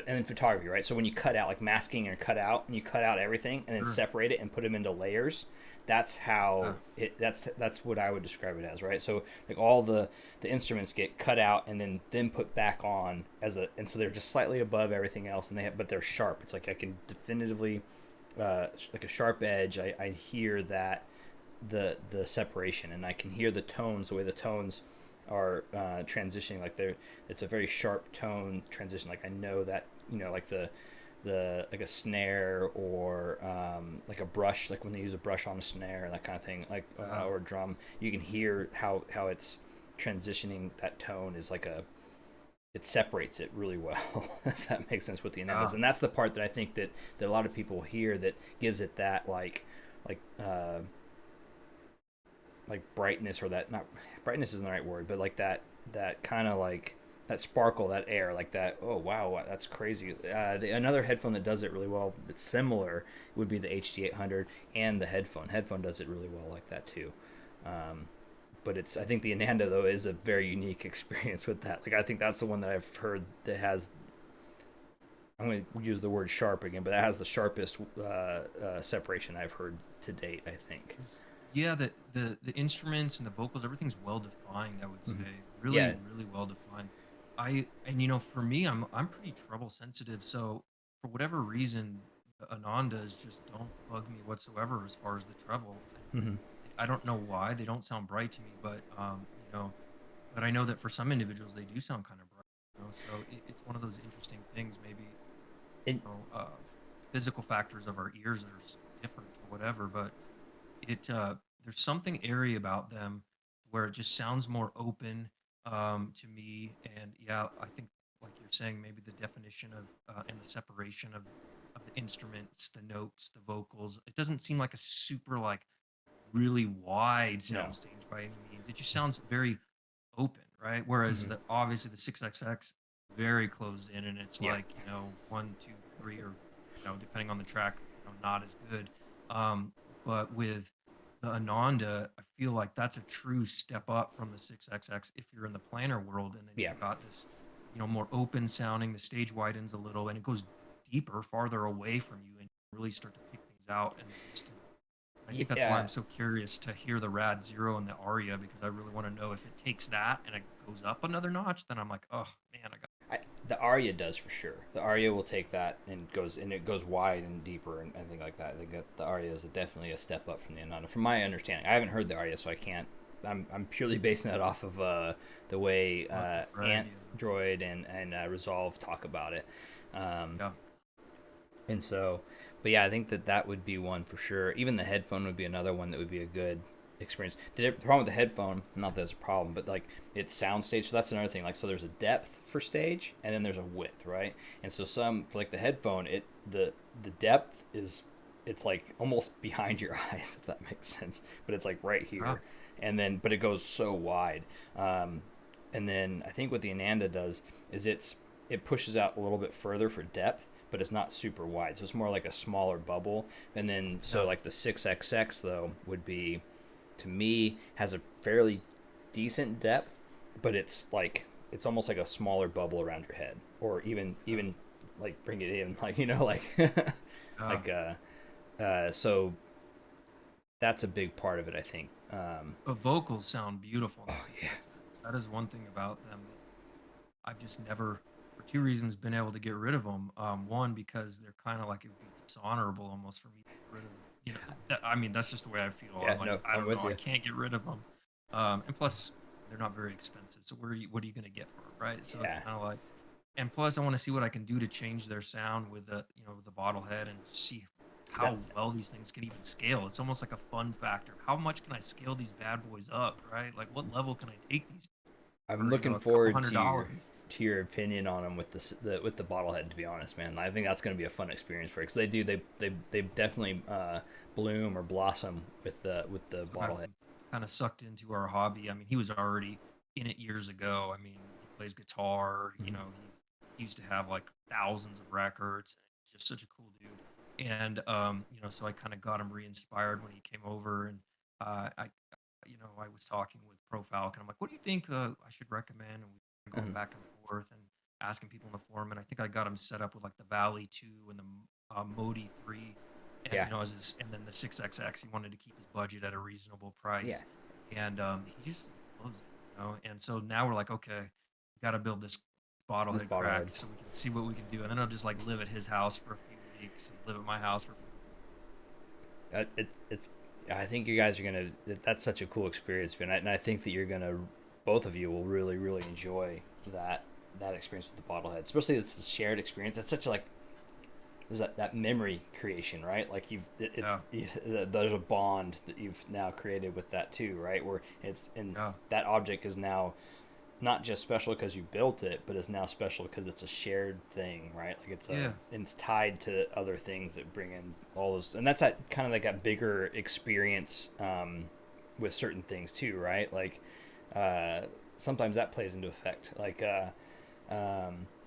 A: and in photography, right? So when you cut out, like masking or cut out, and you cut out everything and then
B: Sure.
A: separate it and put them into layers, that's how
B: Yeah.
A: it. That's what I would describe it as, right? So like all the instruments get cut out and then put back on as a, and so they're just slightly above everything else, and but they're sharp. It's like I can definitively, like a sharp edge. I hear that the separation, and I can hear the tones, the way the tones are transitioning. Like they're, it's a very sharp tone transition. Like I know that, like the like a snare, or like a brush, like when they use a brush on a snare, that kind of thing, like
B: Yeah.
A: or a drum. You can hear how it's transitioning. That tone is like a, it separates it really well, if that makes sense with the Anendas.
B: Yeah.
A: And that's the part that I think that a lot of people hear that gives it that like like brightness, or that, not brightness isn't the right word, but like that kind of like that sparkle, that air, like that. Oh wow, that's crazy. Another headphone that does it really well, that's similar, would be the HD800, and the headphone does it really well like that too. Um, but it's, I think the Ananda though is a very unique experience with that. Like I think that's the one that I've heard that has, I'm going to use the word sharp again, but that has the sharpest separation I've heard to date, I think.
B: Yeah, the instruments and the vocals, everything's well defined, I would
A: Mm-hmm.
B: say. Really,
A: Yeah.
B: really well defined. And for me, I'm pretty trouble sensitive, so for whatever reason, the Anandas just don't bug me whatsoever as far as the treble. And
A: Mm-hmm.
B: I don't know why. They don't sound bright to me, but but I know that for some individuals they do sound kind of bright, so it's one of those interesting things, maybe,
A: And
B: you know, uh physical factors of our ears are different or whatever, but it there's something airy about them where it just sounds more open to me. And yeah, I think, like you're saying, maybe the definition of and the separation of the instruments, the notes, the vocals, it doesn't seem like a super like really wide
A: no.
B: soundstage by any means. It just sounds very open, right? Whereas
A: Mm-hmm.
B: the obviously the 6XX very closed in, and it's
A: Yeah.
B: like, one, two, three, or depending on the track, not as good. But with the Ananda, I feel like that's a true step up from the 6XX if you're in the planner world, and then
A: Yeah.
B: you've got this, more open sounding. The stage widens a little, and it goes deeper, farther away from you, and you really start to pick things out in the distance. I think that's why
A: Yeah.
B: I'm so curious to hear the Rad Zero and the Aria, because I really want to know if it takes that and it goes up another notch. Then I'm like, oh man, I got.
A: The Arya does for sure. The Arya will take that and it goes wide and deeper, and things like that. I think that the Arya is definitely a step up from the Ananda, from my understanding. I haven't heard the Arya, so I can't. I'm purely basing that off of the way
B: What the Fred? Yeah,
A: Android and Resolve talk about it. Um,
B: yeah,
A: and so, but yeah, I think that would be one for sure. Even the headphone would be another one that would be a good experience. The problem with the headphone, not that there's a problem, but like it's sound stage, so that's another thing. Like, so there's a depth for stage, and then there's a width, right? And so some, for like the headphone, the depth is, it's like almost behind your eyes, if that makes sense, but it's like right
B: yeah,
A: here, and then but it goes so wide. Um, and then I think what the Ananda does is it pushes out a little bit further for depth, but it's not super wide. So it's more like a smaller bubble. And then so
B: yeah.
A: like the 6XX though would be, to me, has a fairly decent depth, but it's like it's almost like a smaller bubble around your head, or even like bring it in, like, like
B: Yeah.
A: like so that's a big part of it, I think.
B: But vocals sound beautiful in the
A: Oh yeah.
B: 6XX. That is one thing about them that I've just never, for two reasons, been able to get rid of them. One, because they're kind of like, it would be dishonorable almost for me to get rid of them. I mean, that's just the way I feel.
A: Yeah,
B: I'm like,
A: no,
B: I
A: I'm
B: don't know,
A: with
B: I
A: you.
B: can't get rid of them. And plus, they're not very expensive. So what are you going to get for them, right? So it's
A: Yeah.
B: kind of like, and plus, I want to see what I can do to change their sound with the bottlehead, and see
A: That
B: how well these things can even scale. It's almost like a fun factor. How much can I scale these bad boys up, right? Like, what level can I take these
A: I'm
B: for,
A: looking
B: a couple
A: forward
B: hundred
A: to your
B: dollars?
A: opinion on them with with the bottlehead. To be honest, man, I think that's going to be a fun experience for it, because they definitely bloom or blossom with the
B: Guy
A: bottlehead.
B: who kind of sucked into our hobby. I mean, he was already in it years ago. I mean, he plays guitar.
A: Mm-hmm.
B: He used to have like thousands of records. He's just such a cool dude. And so I kind of got him re-inspired when he came over, and I I was talking with Profile, and I'm like, what do you think I should recommend? And we were going
A: Mhm.
B: back and forth and asking people in the forum, and I think I got him set up with like the Valley 2 and the Modi 3, and
A: Yeah.
B: and then the 6XX. He wanted to keep his budget at a reasonable price,
A: Yeah.
B: and he just loves it. And so now we're like, okay, we got to build this
A: This
B: bottlehead crack
A: bottlehead.
B: so we can see what we can do, and then I'll just like live at his house for a few weeks and live at my house for.
A: It's. I think you guys are gonna. That's such a cool experience, man. And I think that you're gonna. Both of you will really, really enjoy that experience with the bottlehead, especially it's the shared experience. It's such a, like, there's that memory creation, right? Like
B: Yeah,
A: there's a bond that you've now created with that too, right? Where
B: yeah,
A: that object is now not just special because you built it, but it's now special because it's a shared thing, right? Like
B: yeah.
A: it's tied to other things that bring in all those, and that's that kind of like that bigger experience with certain things too, right? Like uh, sometimes that plays into effect,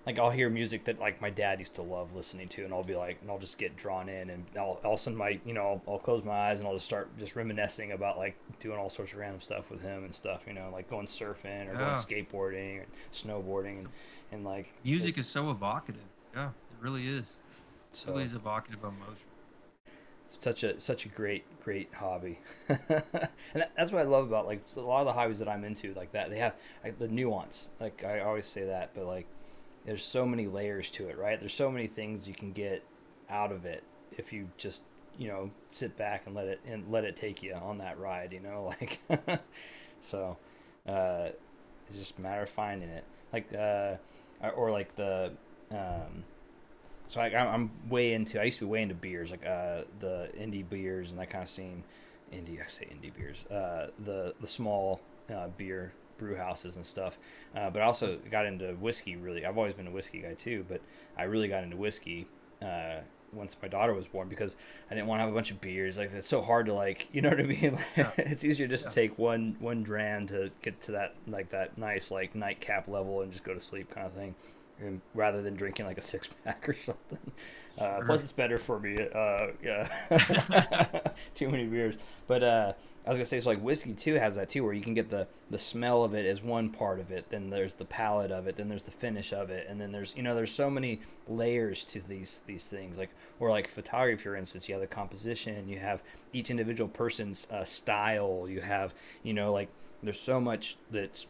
A: like I'll hear music that like my dad used to love listening to, and I'll be like, and I'll just get drawn in, and I'll send my, I'll close my eyes and I'll just start just reminiscing about like doing all sorts of random stuff with him and stuff, like going surfing or going
B: Yeah.
A: skateboarding or snowboarding, and like it.
B: Music is so evocative. Yeah, it really is. Really
A: So
B: is evocative of emotion.
A: it's such a great hobby, and that's what I love about like a lot of the hobbies that I'm into, like that they have like the nuance. Like I always say that, but like there's so many layers to it, right? There's so many things you can get out of it if you just sit back and let it take you on that ride, like so it's just a matter of finding it, like or like the um so I'm way into. I used to be way into beers, like the indie beers and that kind of scene. Indie, I say indie beers. The small beer brew houses and stuff. But I also got into whiskey. Really, I've always been a whiskey guy too. But I really got into whiskey uh, once my daughter was born because I didn't want to have a bunch of beers. Like it's so hard to, like, you know what I mean.
B: Yeah,
A: It's easier just to
B: yeah,
A: take one dram to get to that, like that nice like nightcap level and just go to sleep kind of thing, and rather than drinking like a six pack or something. Plus,
B: sure.
A: it's better for me. Yeah, too many beers. But I was gonna say, so like whiskey too has that too, where you can get the smell of it as one part of it. Then there's the palate of it. Then there's the finish of it. And then there's so many layers to these things. Like, or like photography, for instance, you have the composition. You have each individual person's style. You have, like, there's so much that's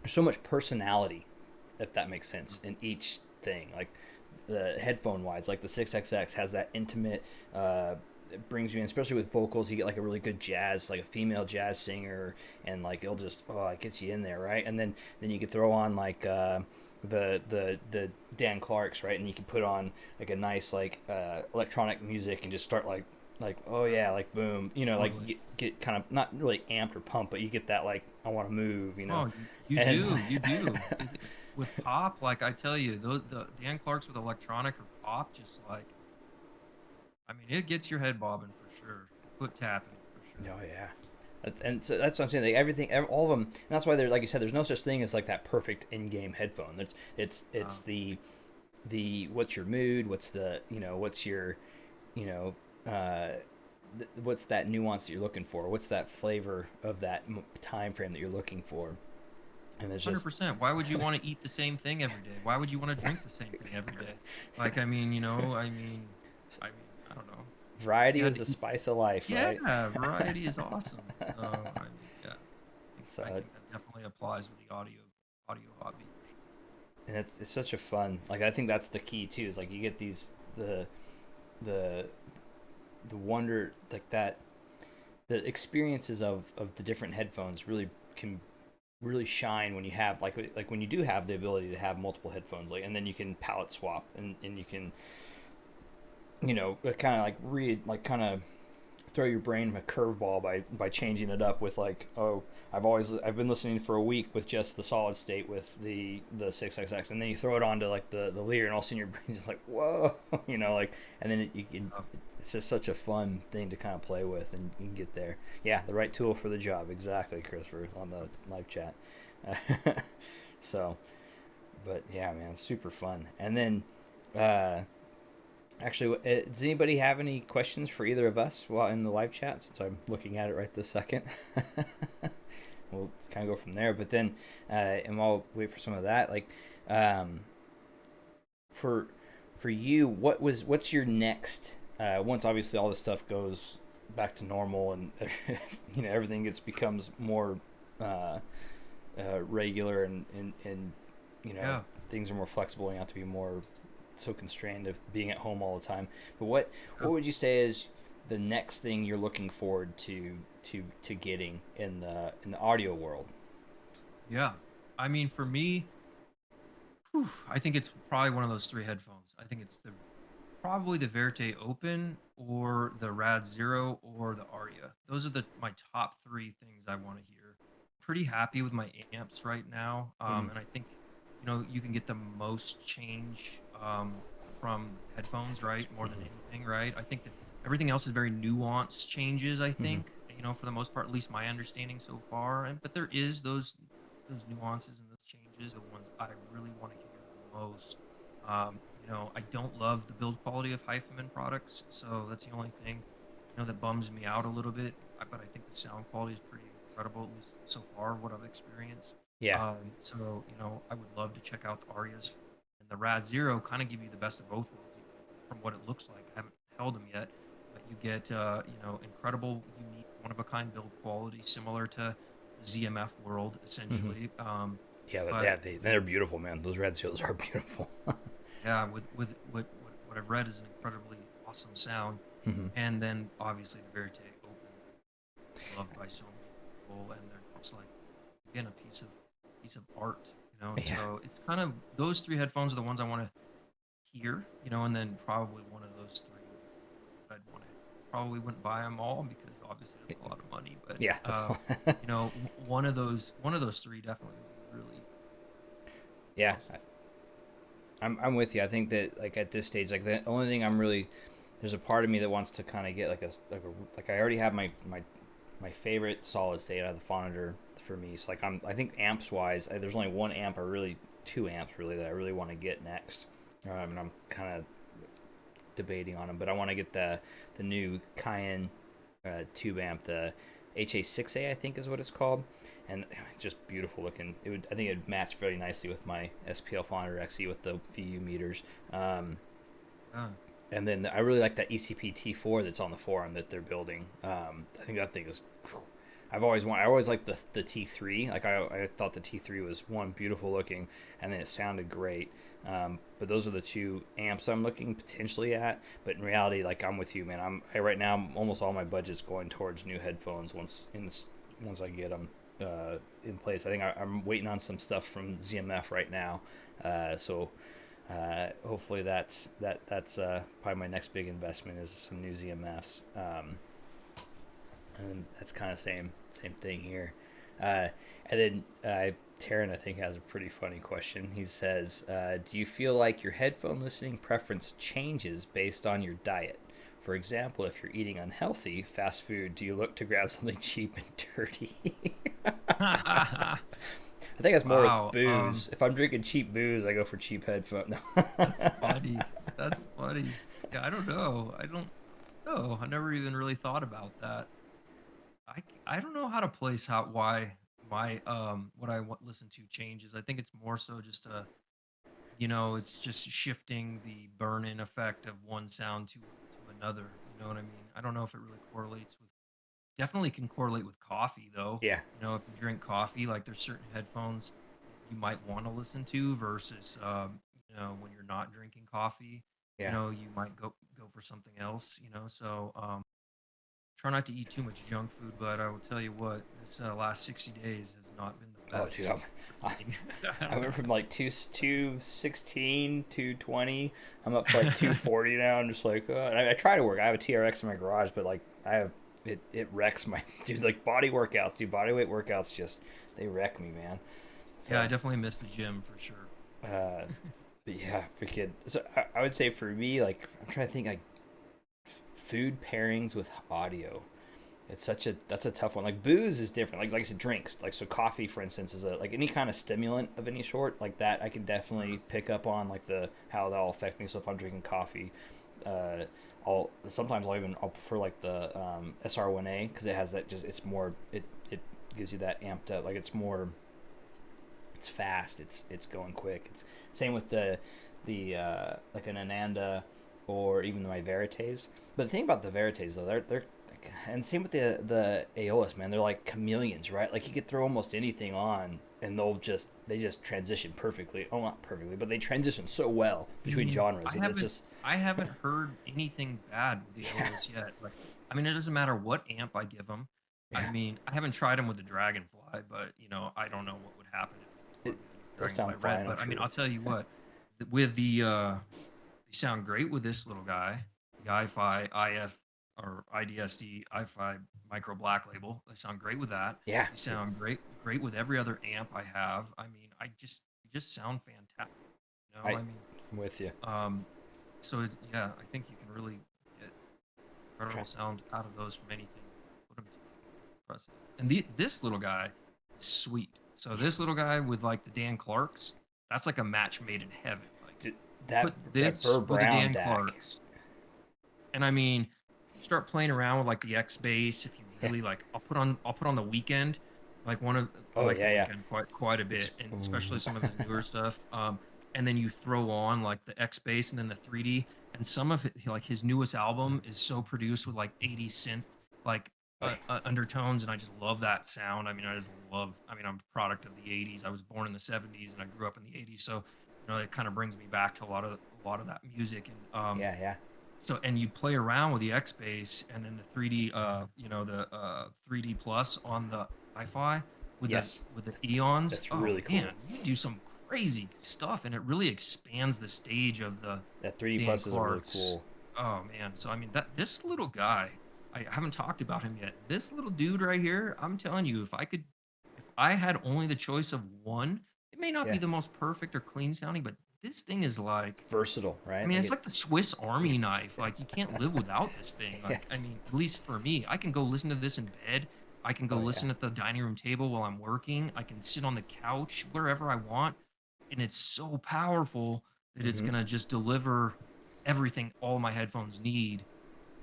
A: there's so much personality, if that makes sense, in each thing. Like the headphone wise, like the 6XX has that intimate. It brings you in, especially with vocals. You get like a really good jazz, like a female jazz singer, and like it'll just, it gets you in there, right? And then you could throw on like the Dan Clark's, right, and you can put on like a nice like electronic music and just start like, oh yeah, like boom, like
B: Totally.
A: get kind of not really amped or pumped, but you get that like, I want to move.
B: Oh, you
A: And
B: do, you do. With pop, like I tell you, the Dan Clark's with electronic or pop, just like, I mean, it gets your head bobbing for sure, foot tapping for sure.
A: oh yeah. And so that's what I'm saying. Like everything, all of them, and that's why there's, like you said, there's no such thing as like that perfect in-game headphone. It's
B: Um,
A: the what's your mood, what's the what's your you know uh, what's that nuance that you're looking for, what's that flavor of that time frame that you're looking for, and there's just
B: 100%. Why would you want to eat the same thing every day? Why would you want to drink the same thing every day? Like, I mean, I don't know. You
A: variety
B: had
A: is
B: to
A: the
B: eat.
A: spice of life, right?
B: Yeah, variety is awesome. So, I mean, yeah,
A: So
B: I think that definitely applies with the audio hobby for sure.
A: and it's such a fun, like, I think that's the key too, is like you get these the the wonder, like that, the experiences of the different headphones really can really shine when you have like when you do have the ability to have multiple headphones, like, and then you can palette swap, and you can kind of like read, like, kind of throw your brain a curveball by changing it up with, like, oh, I've been listening for a week with just the solid state with the 6XX, and then you throw it onto like the Lear, and all of a sudden your brain's just like, whoa, like, and then you can,
B: Oh,
A: it's just such a fun thing to kind of play with, and you can get there. Yeah, the right tool for the job, exactly, Christopher, on the live chat. So, but yeah, man, it's super fun. And then uh Actually, does anybody have any questions for either of us while in the live chat? Since I'm looking at it right this second, we'll kind of go from there. But then, and while wait for some of that, like, um, for for you, what's your next? Once obviously all this stuff goes back to normal and everything becomes more uh, regular and you know
B: Yeah.
A: things are more flexible and you have to be more so constrained of being at home all the time. But what
B: Yeah.
A: would you say is the next thing you're looking forward to getting in the audio world?
B: Yeah. I mean, for me, whew, I think it's probably one of those three headphones. I think it's the probably the Verite Open or the Rad Zero or the Aria. Those are the my top three things I want to hear. Pretty happy with my amps right now,
A: Mm-hmm.
B: and I think you can get the most change from headphones, right? More than anything, right? I think that everything else is very nuanced changes. I
A: Mm-hmm.
B: think for the most part, at least my understanding so far. And but there is those nuances and those changes, the ones I really want to hear the most. I don't love the build quality of Hyphaman products, so that's the only thing, that bums me out a little bit. But I think the sound quality is pretty incredible, at least so far, what I've experienced.
A: Yeah.
B: So I would love to check out the Arias and the Rad Zero. Kind of give you the best of both worlds, even from what it looks like. I haven't held them yet, but you get incredible, unique, one of a kind build quality, similar to ZMF world
A: Mm-hmm.
B: essentially.
A: Yeah.
B: But
A: Yeah. They're beautiful, man. Those red seals are beautiful.
B: yeah, with what I've read is an incredibly awesome sound,
A: Mm-hmm.
B: and then obviously the Verite Open, loved by so many people, and they're just like again a piece of art,
A: Yeah.
B: So it's kind of those three headphones are the ones I want to hear, and then probably one of those three would be I'd want to probably wouldn't buy them all because obviously that's a lot of money, but
A: Yeah. That's all.
B: one of those three definitely would be really
A: Yeah.
B: awesome.
A: I'm with you. I think that like at this stage, like the only thing I'm really there's a part of me that wants to kind of get like I already have my favorite solid state out of the Phonitor for me. So like I think amps wise, there's only one amp or really two amps really that I really want to get next. And I'm kind of debating on them, but I want to get the new Cayenne tube amp, the HA6A I think is what it's called, and just beautiful looking. I think it'd match very nicely with my SPL Phonitor XE with the VU meters. Um,
B: Yeah.
A: and then I really like that ECP T4 that's on the forum that they're building. I think that thing is. I always liked the T3. Like I thought the T3 was one beautiful looking, and then it sounded great. But those are the two amps I'm looking potentially at. But in reality, like I'm with you, man. Right now almost all my budget's going towards new headphones once I get them in place. I think I'm waiting on some stuff from ZMF right now. So hopefully that's probably my next big investment is some new ZMFs. And that's kind of same thing here. Uh, and then Taryn, I think, has a pretty funny question. He says, "Do you feel like your headphone listening preference changes based on your diet? For example, if you're eating unhealthy fast food, do you look to grab something cheap and dirty?" I think that's more with
B: Wow.
A: booze. If I'm drinking cheap booze, I go for cheap headphones.
B: That's funny. That's funny. Yeah, I don't know. I don't know. I never even really thought about that. I don't know how to place how why my what I want listen to changes. I think it's more so just it's just shifting the burn-in effect of one sound to another. You know what I mean? I don't know if it really correlates with definitely can correlate with coffee though.
A: Yeah,
B: If you drink coffee, like there's certain headphones you might want to listen to versus when you're not drinking coffee,
A: yeah.
B: you might go for something else. So try not to eat too much junk food, but I will tell you what, this last 60 days has not been the
A: Oh, dude,
B: best for
A: I,
B: eating.
A: I went from like 216, 220. I'm up to like 240 now. I'm just like, I try to work. I have a TRX in my garage, but like I have it wrecks my dude. Like body workouts, dude. Body weight workouts just they wreck me, man.
B: Yeah, I
A: So,
B: definitely miss the gym for sure.
A: uh, but yeah, freaking. So I would say for me, like I'm trying to think like food pairings with audio. That's a tough one. Like booze is different. Like I said, drinks. Like so, coffee, for instance, is a like any kind of stimulant of any sort. Like that, I can definitely pick up on like the how that'll affect me. So if I'm drinking coffee, I'll prefer like the SR1A because it has that just it's more it gives you that amped up, like it's fast, it's going quick. It's same with the like an Ananda or even my Verites. But the thing about the Verites though, they're and same with the Aeolus, man. They're like chameleons, right? Like you could throw almost anything on, and they just transition perfectly. Oh, not perfectly, but they transition so well
B: I
A: between
B: mean,
A: genres. It's just
B: I haven't heard anything bad with the
A: yeah,
B: Otis yet. Like, I mean, it doesn't matter what amp I give them. I
A: yeah.
B: mean, I haven't tried them with the Dragonfly, but you know, I don't know what would happen if you
A: It,
B: plugged in the
A: they'll
B: Dragonfly
A: sound
B: Red.
A: fine, I'm
B: But I mean, I'll
A: sure.
B: tell you what, with they sound great with this little guy, the i5 IF or IDSD i5 Micro Black Label. They sound great with that.
A: Yeah,
B: They sound great with every other amp I have. I mean, they just sound fantastic. You know,
A: I,
B: I mean,
A: I'm with you.
B: um, so it's, yeah, I think you can really get incredible sound out of those from anything. Put them to impressive. And this little guy is sweet. So this little guy with like the Dan Clarks, that's like a match made in heaven. Like you
A: That
B: put
A: that
B: this
A: Burr
B: with the
A: Brown
B: Dan
A: DAC.
B: Clarks, and I mean, you start playing around with like the X bass. If you
A: Yeah.
B: really like, I'll put on the Weekend, like I
A: Oh
B: like the
A: yeah, yeah.
B: Weekend quite a
A: It's
B: bit, and especially some of his newer stuff. And then you throw on like the X bass and then the 3D, and some of it, like his newest album is so produced with like 80s synth like undertones, and I just love that sound. I mean, I just love. I mean, I'm a product of the 80s. I was born in the 70s and I grew up in the 80s, so you know it kind of brings me back to a lot of that music. And
A: yeah, yeah.
B: so and you play around with the X bass and then the 3D you know the 3D plus on the hi-fi
A: Yes,
B: with the eons.
A: that's
B: Oh
A: really cool.
B: man, you do some crazy stuff, and it really expands the stage of the
A: That 3D
B: Dan
A: plus is a really
B: Clark's.
A: cool.
B: Oh man, so I mean that this little guy, I haven't talked about him yet. This little dude right here, I'm telling you, if I had only the choice of one, it may not be
A: Yeah,
B: the most perfect or clean sounding, but this thing is like,
A: versatile,
B: I
A: right?
B: mean,
A: Like
B: it's
A: it.
B: like the Swiss Army knife. Like you can't live without this thing.
A: Yeah.
B: Like, I mean, at least for me, I can go listen to this in bed. I can go
A: Oh yeah.
B: listen at the dining room table while I'm working. I can sit on the couch wherever I want, and it's so powerful that it's
A: Mm-hmm.
B: gonna just deliver everything all my headphones need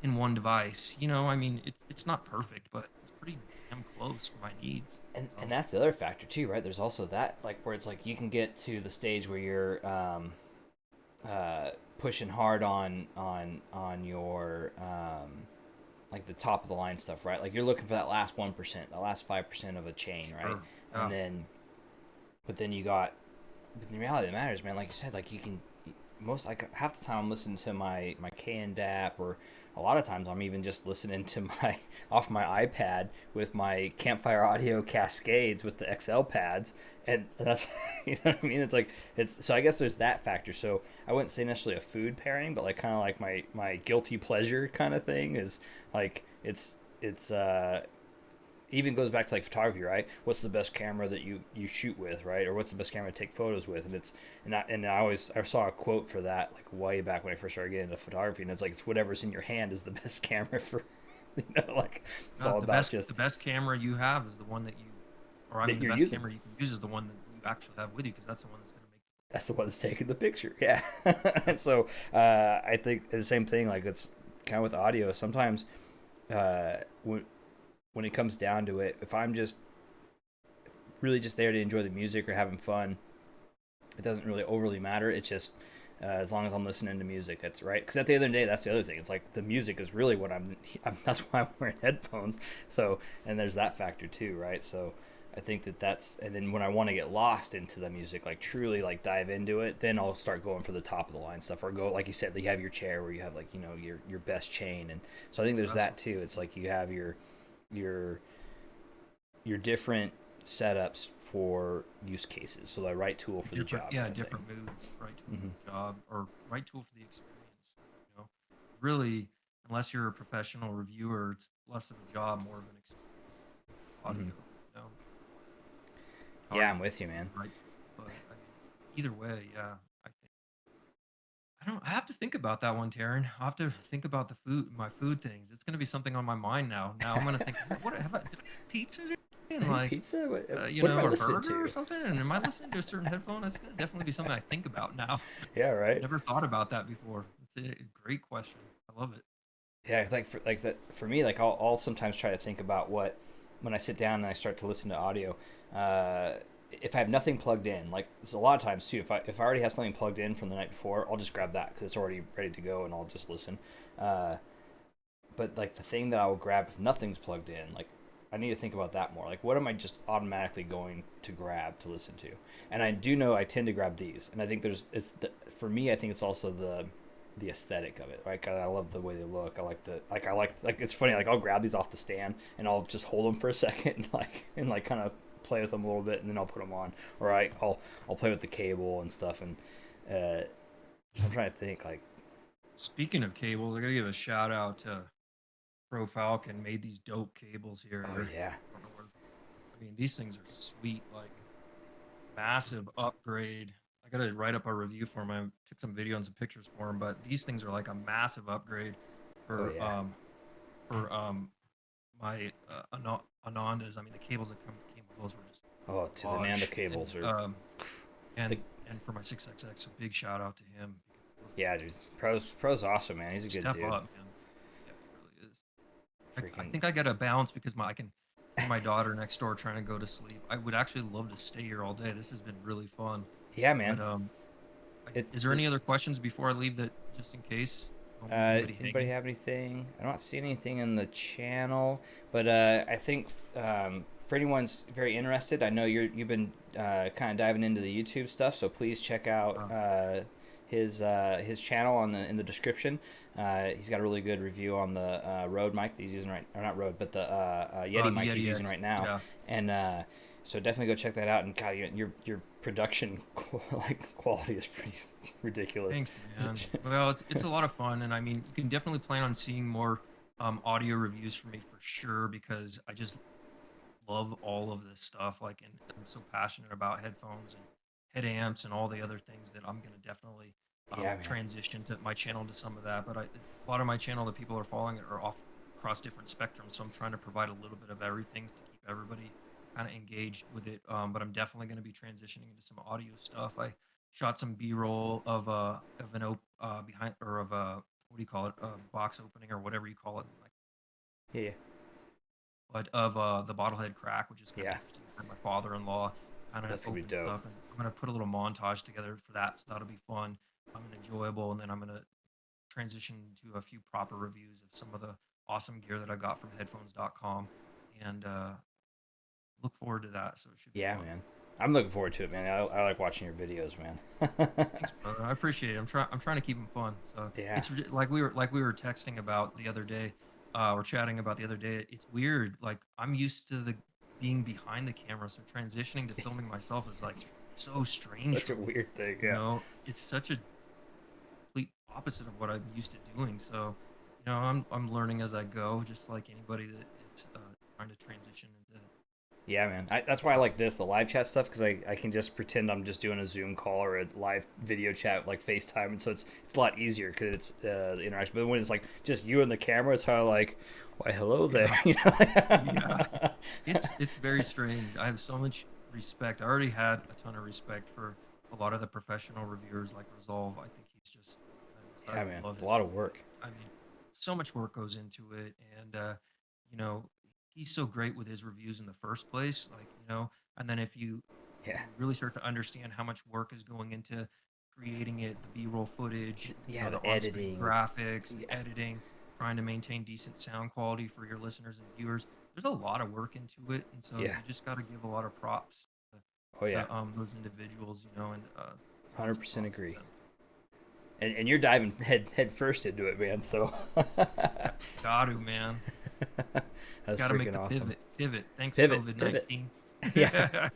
B: in one device. You know, I mean, it's not perfect, but it's pretty damn close for my needs.
A: And
B: So,
A: that's the other factor too, right? There's also that like where it's like you can get to the stage where you're pushing hard on your like the top of the line stuff, right? Like you're looking for that last 1%, the last 5% of a chain, right?
B: sure,
A: And
B: yeah,
A: then, but then you got, but the reality of the matter is, man, like you said, like you can most like half the time I'm listening to my KN DAP, or a lot of times I'm even just listening to my off my iPad with my Campfire Audio Cascades with the XL pads, and that's you know what I mean. It's like it's so I guess there's that factor. So I wouldn't say necessarily a food pairing, but like kind of like my guilty pleasure kind of thing is like it's even goes back to like photography, right? What's the best camera that you shoot with, right? Or what's the best camera to take photos with? And it's I saw a quote for that like way back when I first started getting into photography, and it's like it's whatever's in your hand is the best camera for you know like it's all about just
B: the best camera you have is the one that you, or I
A: that
B: mean, the
A: you're
B: best
A: using.
B: camera you can use is the one that you actually have with you, because that's the one that's going to make.
A: That's the one that's taking the picture, yeah. And so I think the same thing. Like it's kind of with audio. Sometimes uh, when it comes down to it, if I'm just really just there to enjoy the music or having fun, it doesn't really overly matter. It's just as long as I'm listening to music, that's right. Because at the end of the day, that's the other thing. It's like the music is really what that's why I'm wearing headphones. So and there's that factor too, right? So I think that's and then when I want to get lost into the music, like truly like dive into it, then I'll start going for the top of the line stuff, or go like you said, you have your chair where you have like you know your best chain, and so I think there's
B: That's
A: that too. It's like you have your your different setups for use cases. So the right tool for the
B: different,
A: job
B: yeah,
A: kind of thing.
B: different moods, right tool
A: Mm-hmm.
B: for the job, or right tool for the experience. You know, really, unless you're a professional reviewer, it's less of a job, more of an experience.
A: Mm-hmm.
B: Audio, you know,
A: Yeah, I'm
B: photography,
A: with you, man.
B: right tool. But I mean, either way, yeah, I think. I don't. I have to think about that one, Taryn. I have to think about my food things. It's gonna be something on my mind now. Now I'm gonna think, what have I? Did I eat pizza today? And
A: Hey,
B: like,
A: pizza.
B: you
A: What am
B: know,
A: I
B: a
A: listening
B: burger or
A: to?
B: something? And am I listening to a certain headphone? That's gonna definitely be something I think about now.
A: Yeah, right.
B: Never thought about that before. It's a great question. I love it.
A: Yeah, like that for me. Like I'll sometimes try to think about what when I sit down and I start to listen to audio. Uh, if I have nothing plugged in, like it's a lot of times too. If I already have something plugged in from the night before, I'll just grab that because it's already ready to go and I'll just listen. Uh, but like the thing that I will grab if nothing's plugged in, like I need to think about that more. Like what am I just automatically going to grab to listen to? And I do know I tend to grab these, and I think for me. I think it's also the aesthetic of it. Like I love the way they look. I like it's funny. Like I'll grab these off the stand and I'll just hold them for a second and kind of play with them a little bit and then I'll put them on. Or I'll play with the cable and stuff. And so I'm trying to think like,
B: Speaking of cables, I gotta give a shout out to Pro Falcon. Made these dope cables here.
A: oh yeah,
B: I mean, these things are sweet. Like massive upgrade. I gotta write up a review for them. I took some video and some pictures for them, but these things are like a massive upgrade
A: oh
B: for
A: yeah,
B: my Anandas. I mean, the cables that came with those were just
A: oh to the Nando
B: lush.
A: cables
B: And
A: are
B: and
A: the,
B: and for my 6XX, a big shout out to him.
A: yeah, dude. Pro's awesome, man. He's a good
B: Step
A: dude.
B: up, man. Yeah, he really is. I
A: Freaking
B: think I got a balance because I can hear my daughter next door trying to go to sleep. I would actually love to stay here all day. This has been really fun.
A: yeah, man.
B: But
A: It,
B: is there
A: it
B: any other questions before I leave that just in case? Don't leave anybody
A: Anybody
B: hanging.
A: have anything? I don't see anything in the channel, but I think for anyone's very interested, I know you've been kind of diving into the YouTube stuff, so please check out
B: Uh,
A: his channel in the description. He's got a really good review on the Rode mic that he's using right, or not Rode, but the Yeti
B: the
A: mic he's
B: Yeti
A: using
B: X.
A: right now,
B: Yeah.
A: and so definitely go check that out. And God, your production like quality is pretty ridiculous.
B: Thanks, man. Well, it's a lot of fun, and I mean, you can definitely plan on seeing more audio reviews from me for sure because I just love all of this stuff. Like, and I'm so passionate about headphones and head amps and all the other things that I'm gonna definitely
A: Yeah, man.
B: transition to my channel to some of that. But a lot of my channel that people are following are off across different spectrums, so I'm trying to provide a little bit of everything to keep everybody kind of engaged with it. But I'm definitely going to be transitioning into some audio stuff. I shot some B-roll of behind or of a what do you call it, a box opening or whatever you call it, like,
A: Yeah,
B: but of the bottlehead crack, which is kind of
A: yeah.
B: interesting for my father-in-law, kind of
A: That's gonna be
B: open
A: dope.
B: stuff. And I'm going to put a little montage together for that, so that'll be fun and enjoyable. And then I'm going to transition to a few proper reviews of some of the awesome gear that I got from headphones.com and look forward to that. So it should be
A: Yeah,
B: fun.
A: man. I'm looking forward to it, man. I like watching your videos, man.
B: Thanks, brother. I appreciate it. I'm trying to keep them fun. So
A: Yeah.
B: it's like we were texting about the other day, or chatting about the other day. It's weird. Like I'm used to the being behind the camera, so transitioning to filming myself is like
A: It's
B: so strange
A: such
B: for
A: a
B: me.
A: weird thing.
B: You
A: Yeah.
B: know, it's such a complete opposite of what I'm used to doing. So, I'm learning as I go, just like anybody that is trying to transition into.
A: Yeah, man. That's why I like the live chat stuff, because I can just pretend I'm just doing a Zoom call or a live video chat like FaceTime, and so it's a lot easier because it's the interaction. But when it's like just you and the camera, it's kind of like, why, hello there,
B: Yeah,
A: you
B: yeah.
A: know?
B: It's very strange. I have so much respect. I already had a ton of respect for a lot of the professional reviewers like Resolve. I think he's just
A: Yeah,
B: tremendous.
A: man.
B: I love
A: A
B: his
A: lot of
B: work.
A: work.
B: I mean, so much work goes into it, and you know, he's so great with his reviews in the first place. Like, and then if
A: Yeah.
B: you really start to understand how much work is going into creating it, the B-roll footage,
A: Yeah,
B: the
A: the
B: on-screen
A: editing.
B: graphics, the
A: Yeah.
B: editing, trying to maintain decent sound quality for your listeners and viewers, there's a lot of work into it, and so
A: Yeah.
B: you just got to give a lot of props
A: Oh yeah.
B: to those individuals, and it's awesome
A: 100%
B: talking to
A: agree.
B: them.
A: And you're diving head first into it, man. So
B: Got to, man.
A: that's
B: Got to make
A: freaking
B: the
A: awesome.
B: pivot. Thanks,
A: Pivot,
B: COVID
A: pivot.
B: 19.
A: Yeah.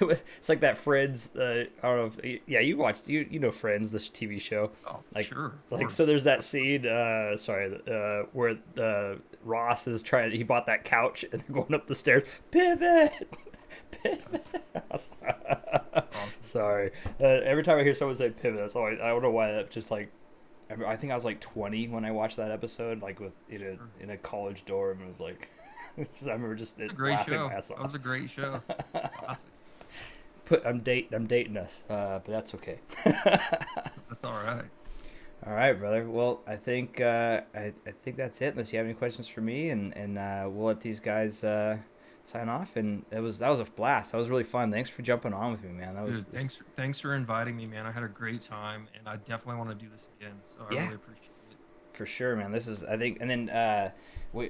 A: It's like that Friends. I don't know if yeah, you watched you know Friends, this TV show.
B: Oh, for
A: Like
B: sure, of
A: so
B: course.
A: there's that scene. Sorry, where Ross is trying. He bought that couch and they're going up the stairs. Pivot.
B: Yeah,
A: Pivot.
B: awesome.
A: Sorry. Every time I hear someone say pivot, that's all. I don't know why that just like. I think I was like 20 when I watched that episode, like with
B: Sure.
A: in a college dorm. It was like, I remember just
B: It's a great
A: laughing
B: show.
A: my ass
B: That
A: off.
B: was a great show. Classic.
A: I'm dating us, but that's okay.
B: That's all right.
A: All right, brother. Well, I think I think that's it. Unless you have any questions for me, and we'll let these guys sign off. And that was a blast. That was really fun. Thanks for jumping on with me, man. That was
B: Dude,
A: this.
B: thanks for inviting me, man. I had a great time, and I definitely want to do this again. So I
A: Yeah,
B: really appreciate it.
A: for sure, man. This is I think, and then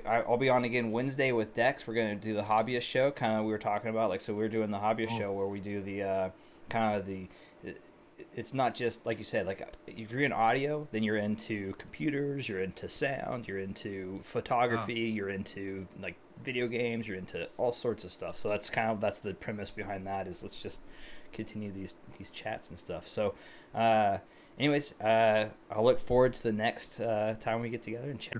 A: I'll be on again Wednesday with Dex. We're gonna do the hobbyist show. Kind of we were talking about like so we're doing the hobbyist
B: Oh,
A: show where we do the kind of the. It's not just like you said. Like if you're in audio, then you're into computers, you're into sound, you're into
B: wow.
A: photography, you're into like video games, you're into all sorts of stuff. So that's the premise behind that is let's just continue these chats and stuff. So. Uh, Anyways, I'll look forward to the next time we get together and chat.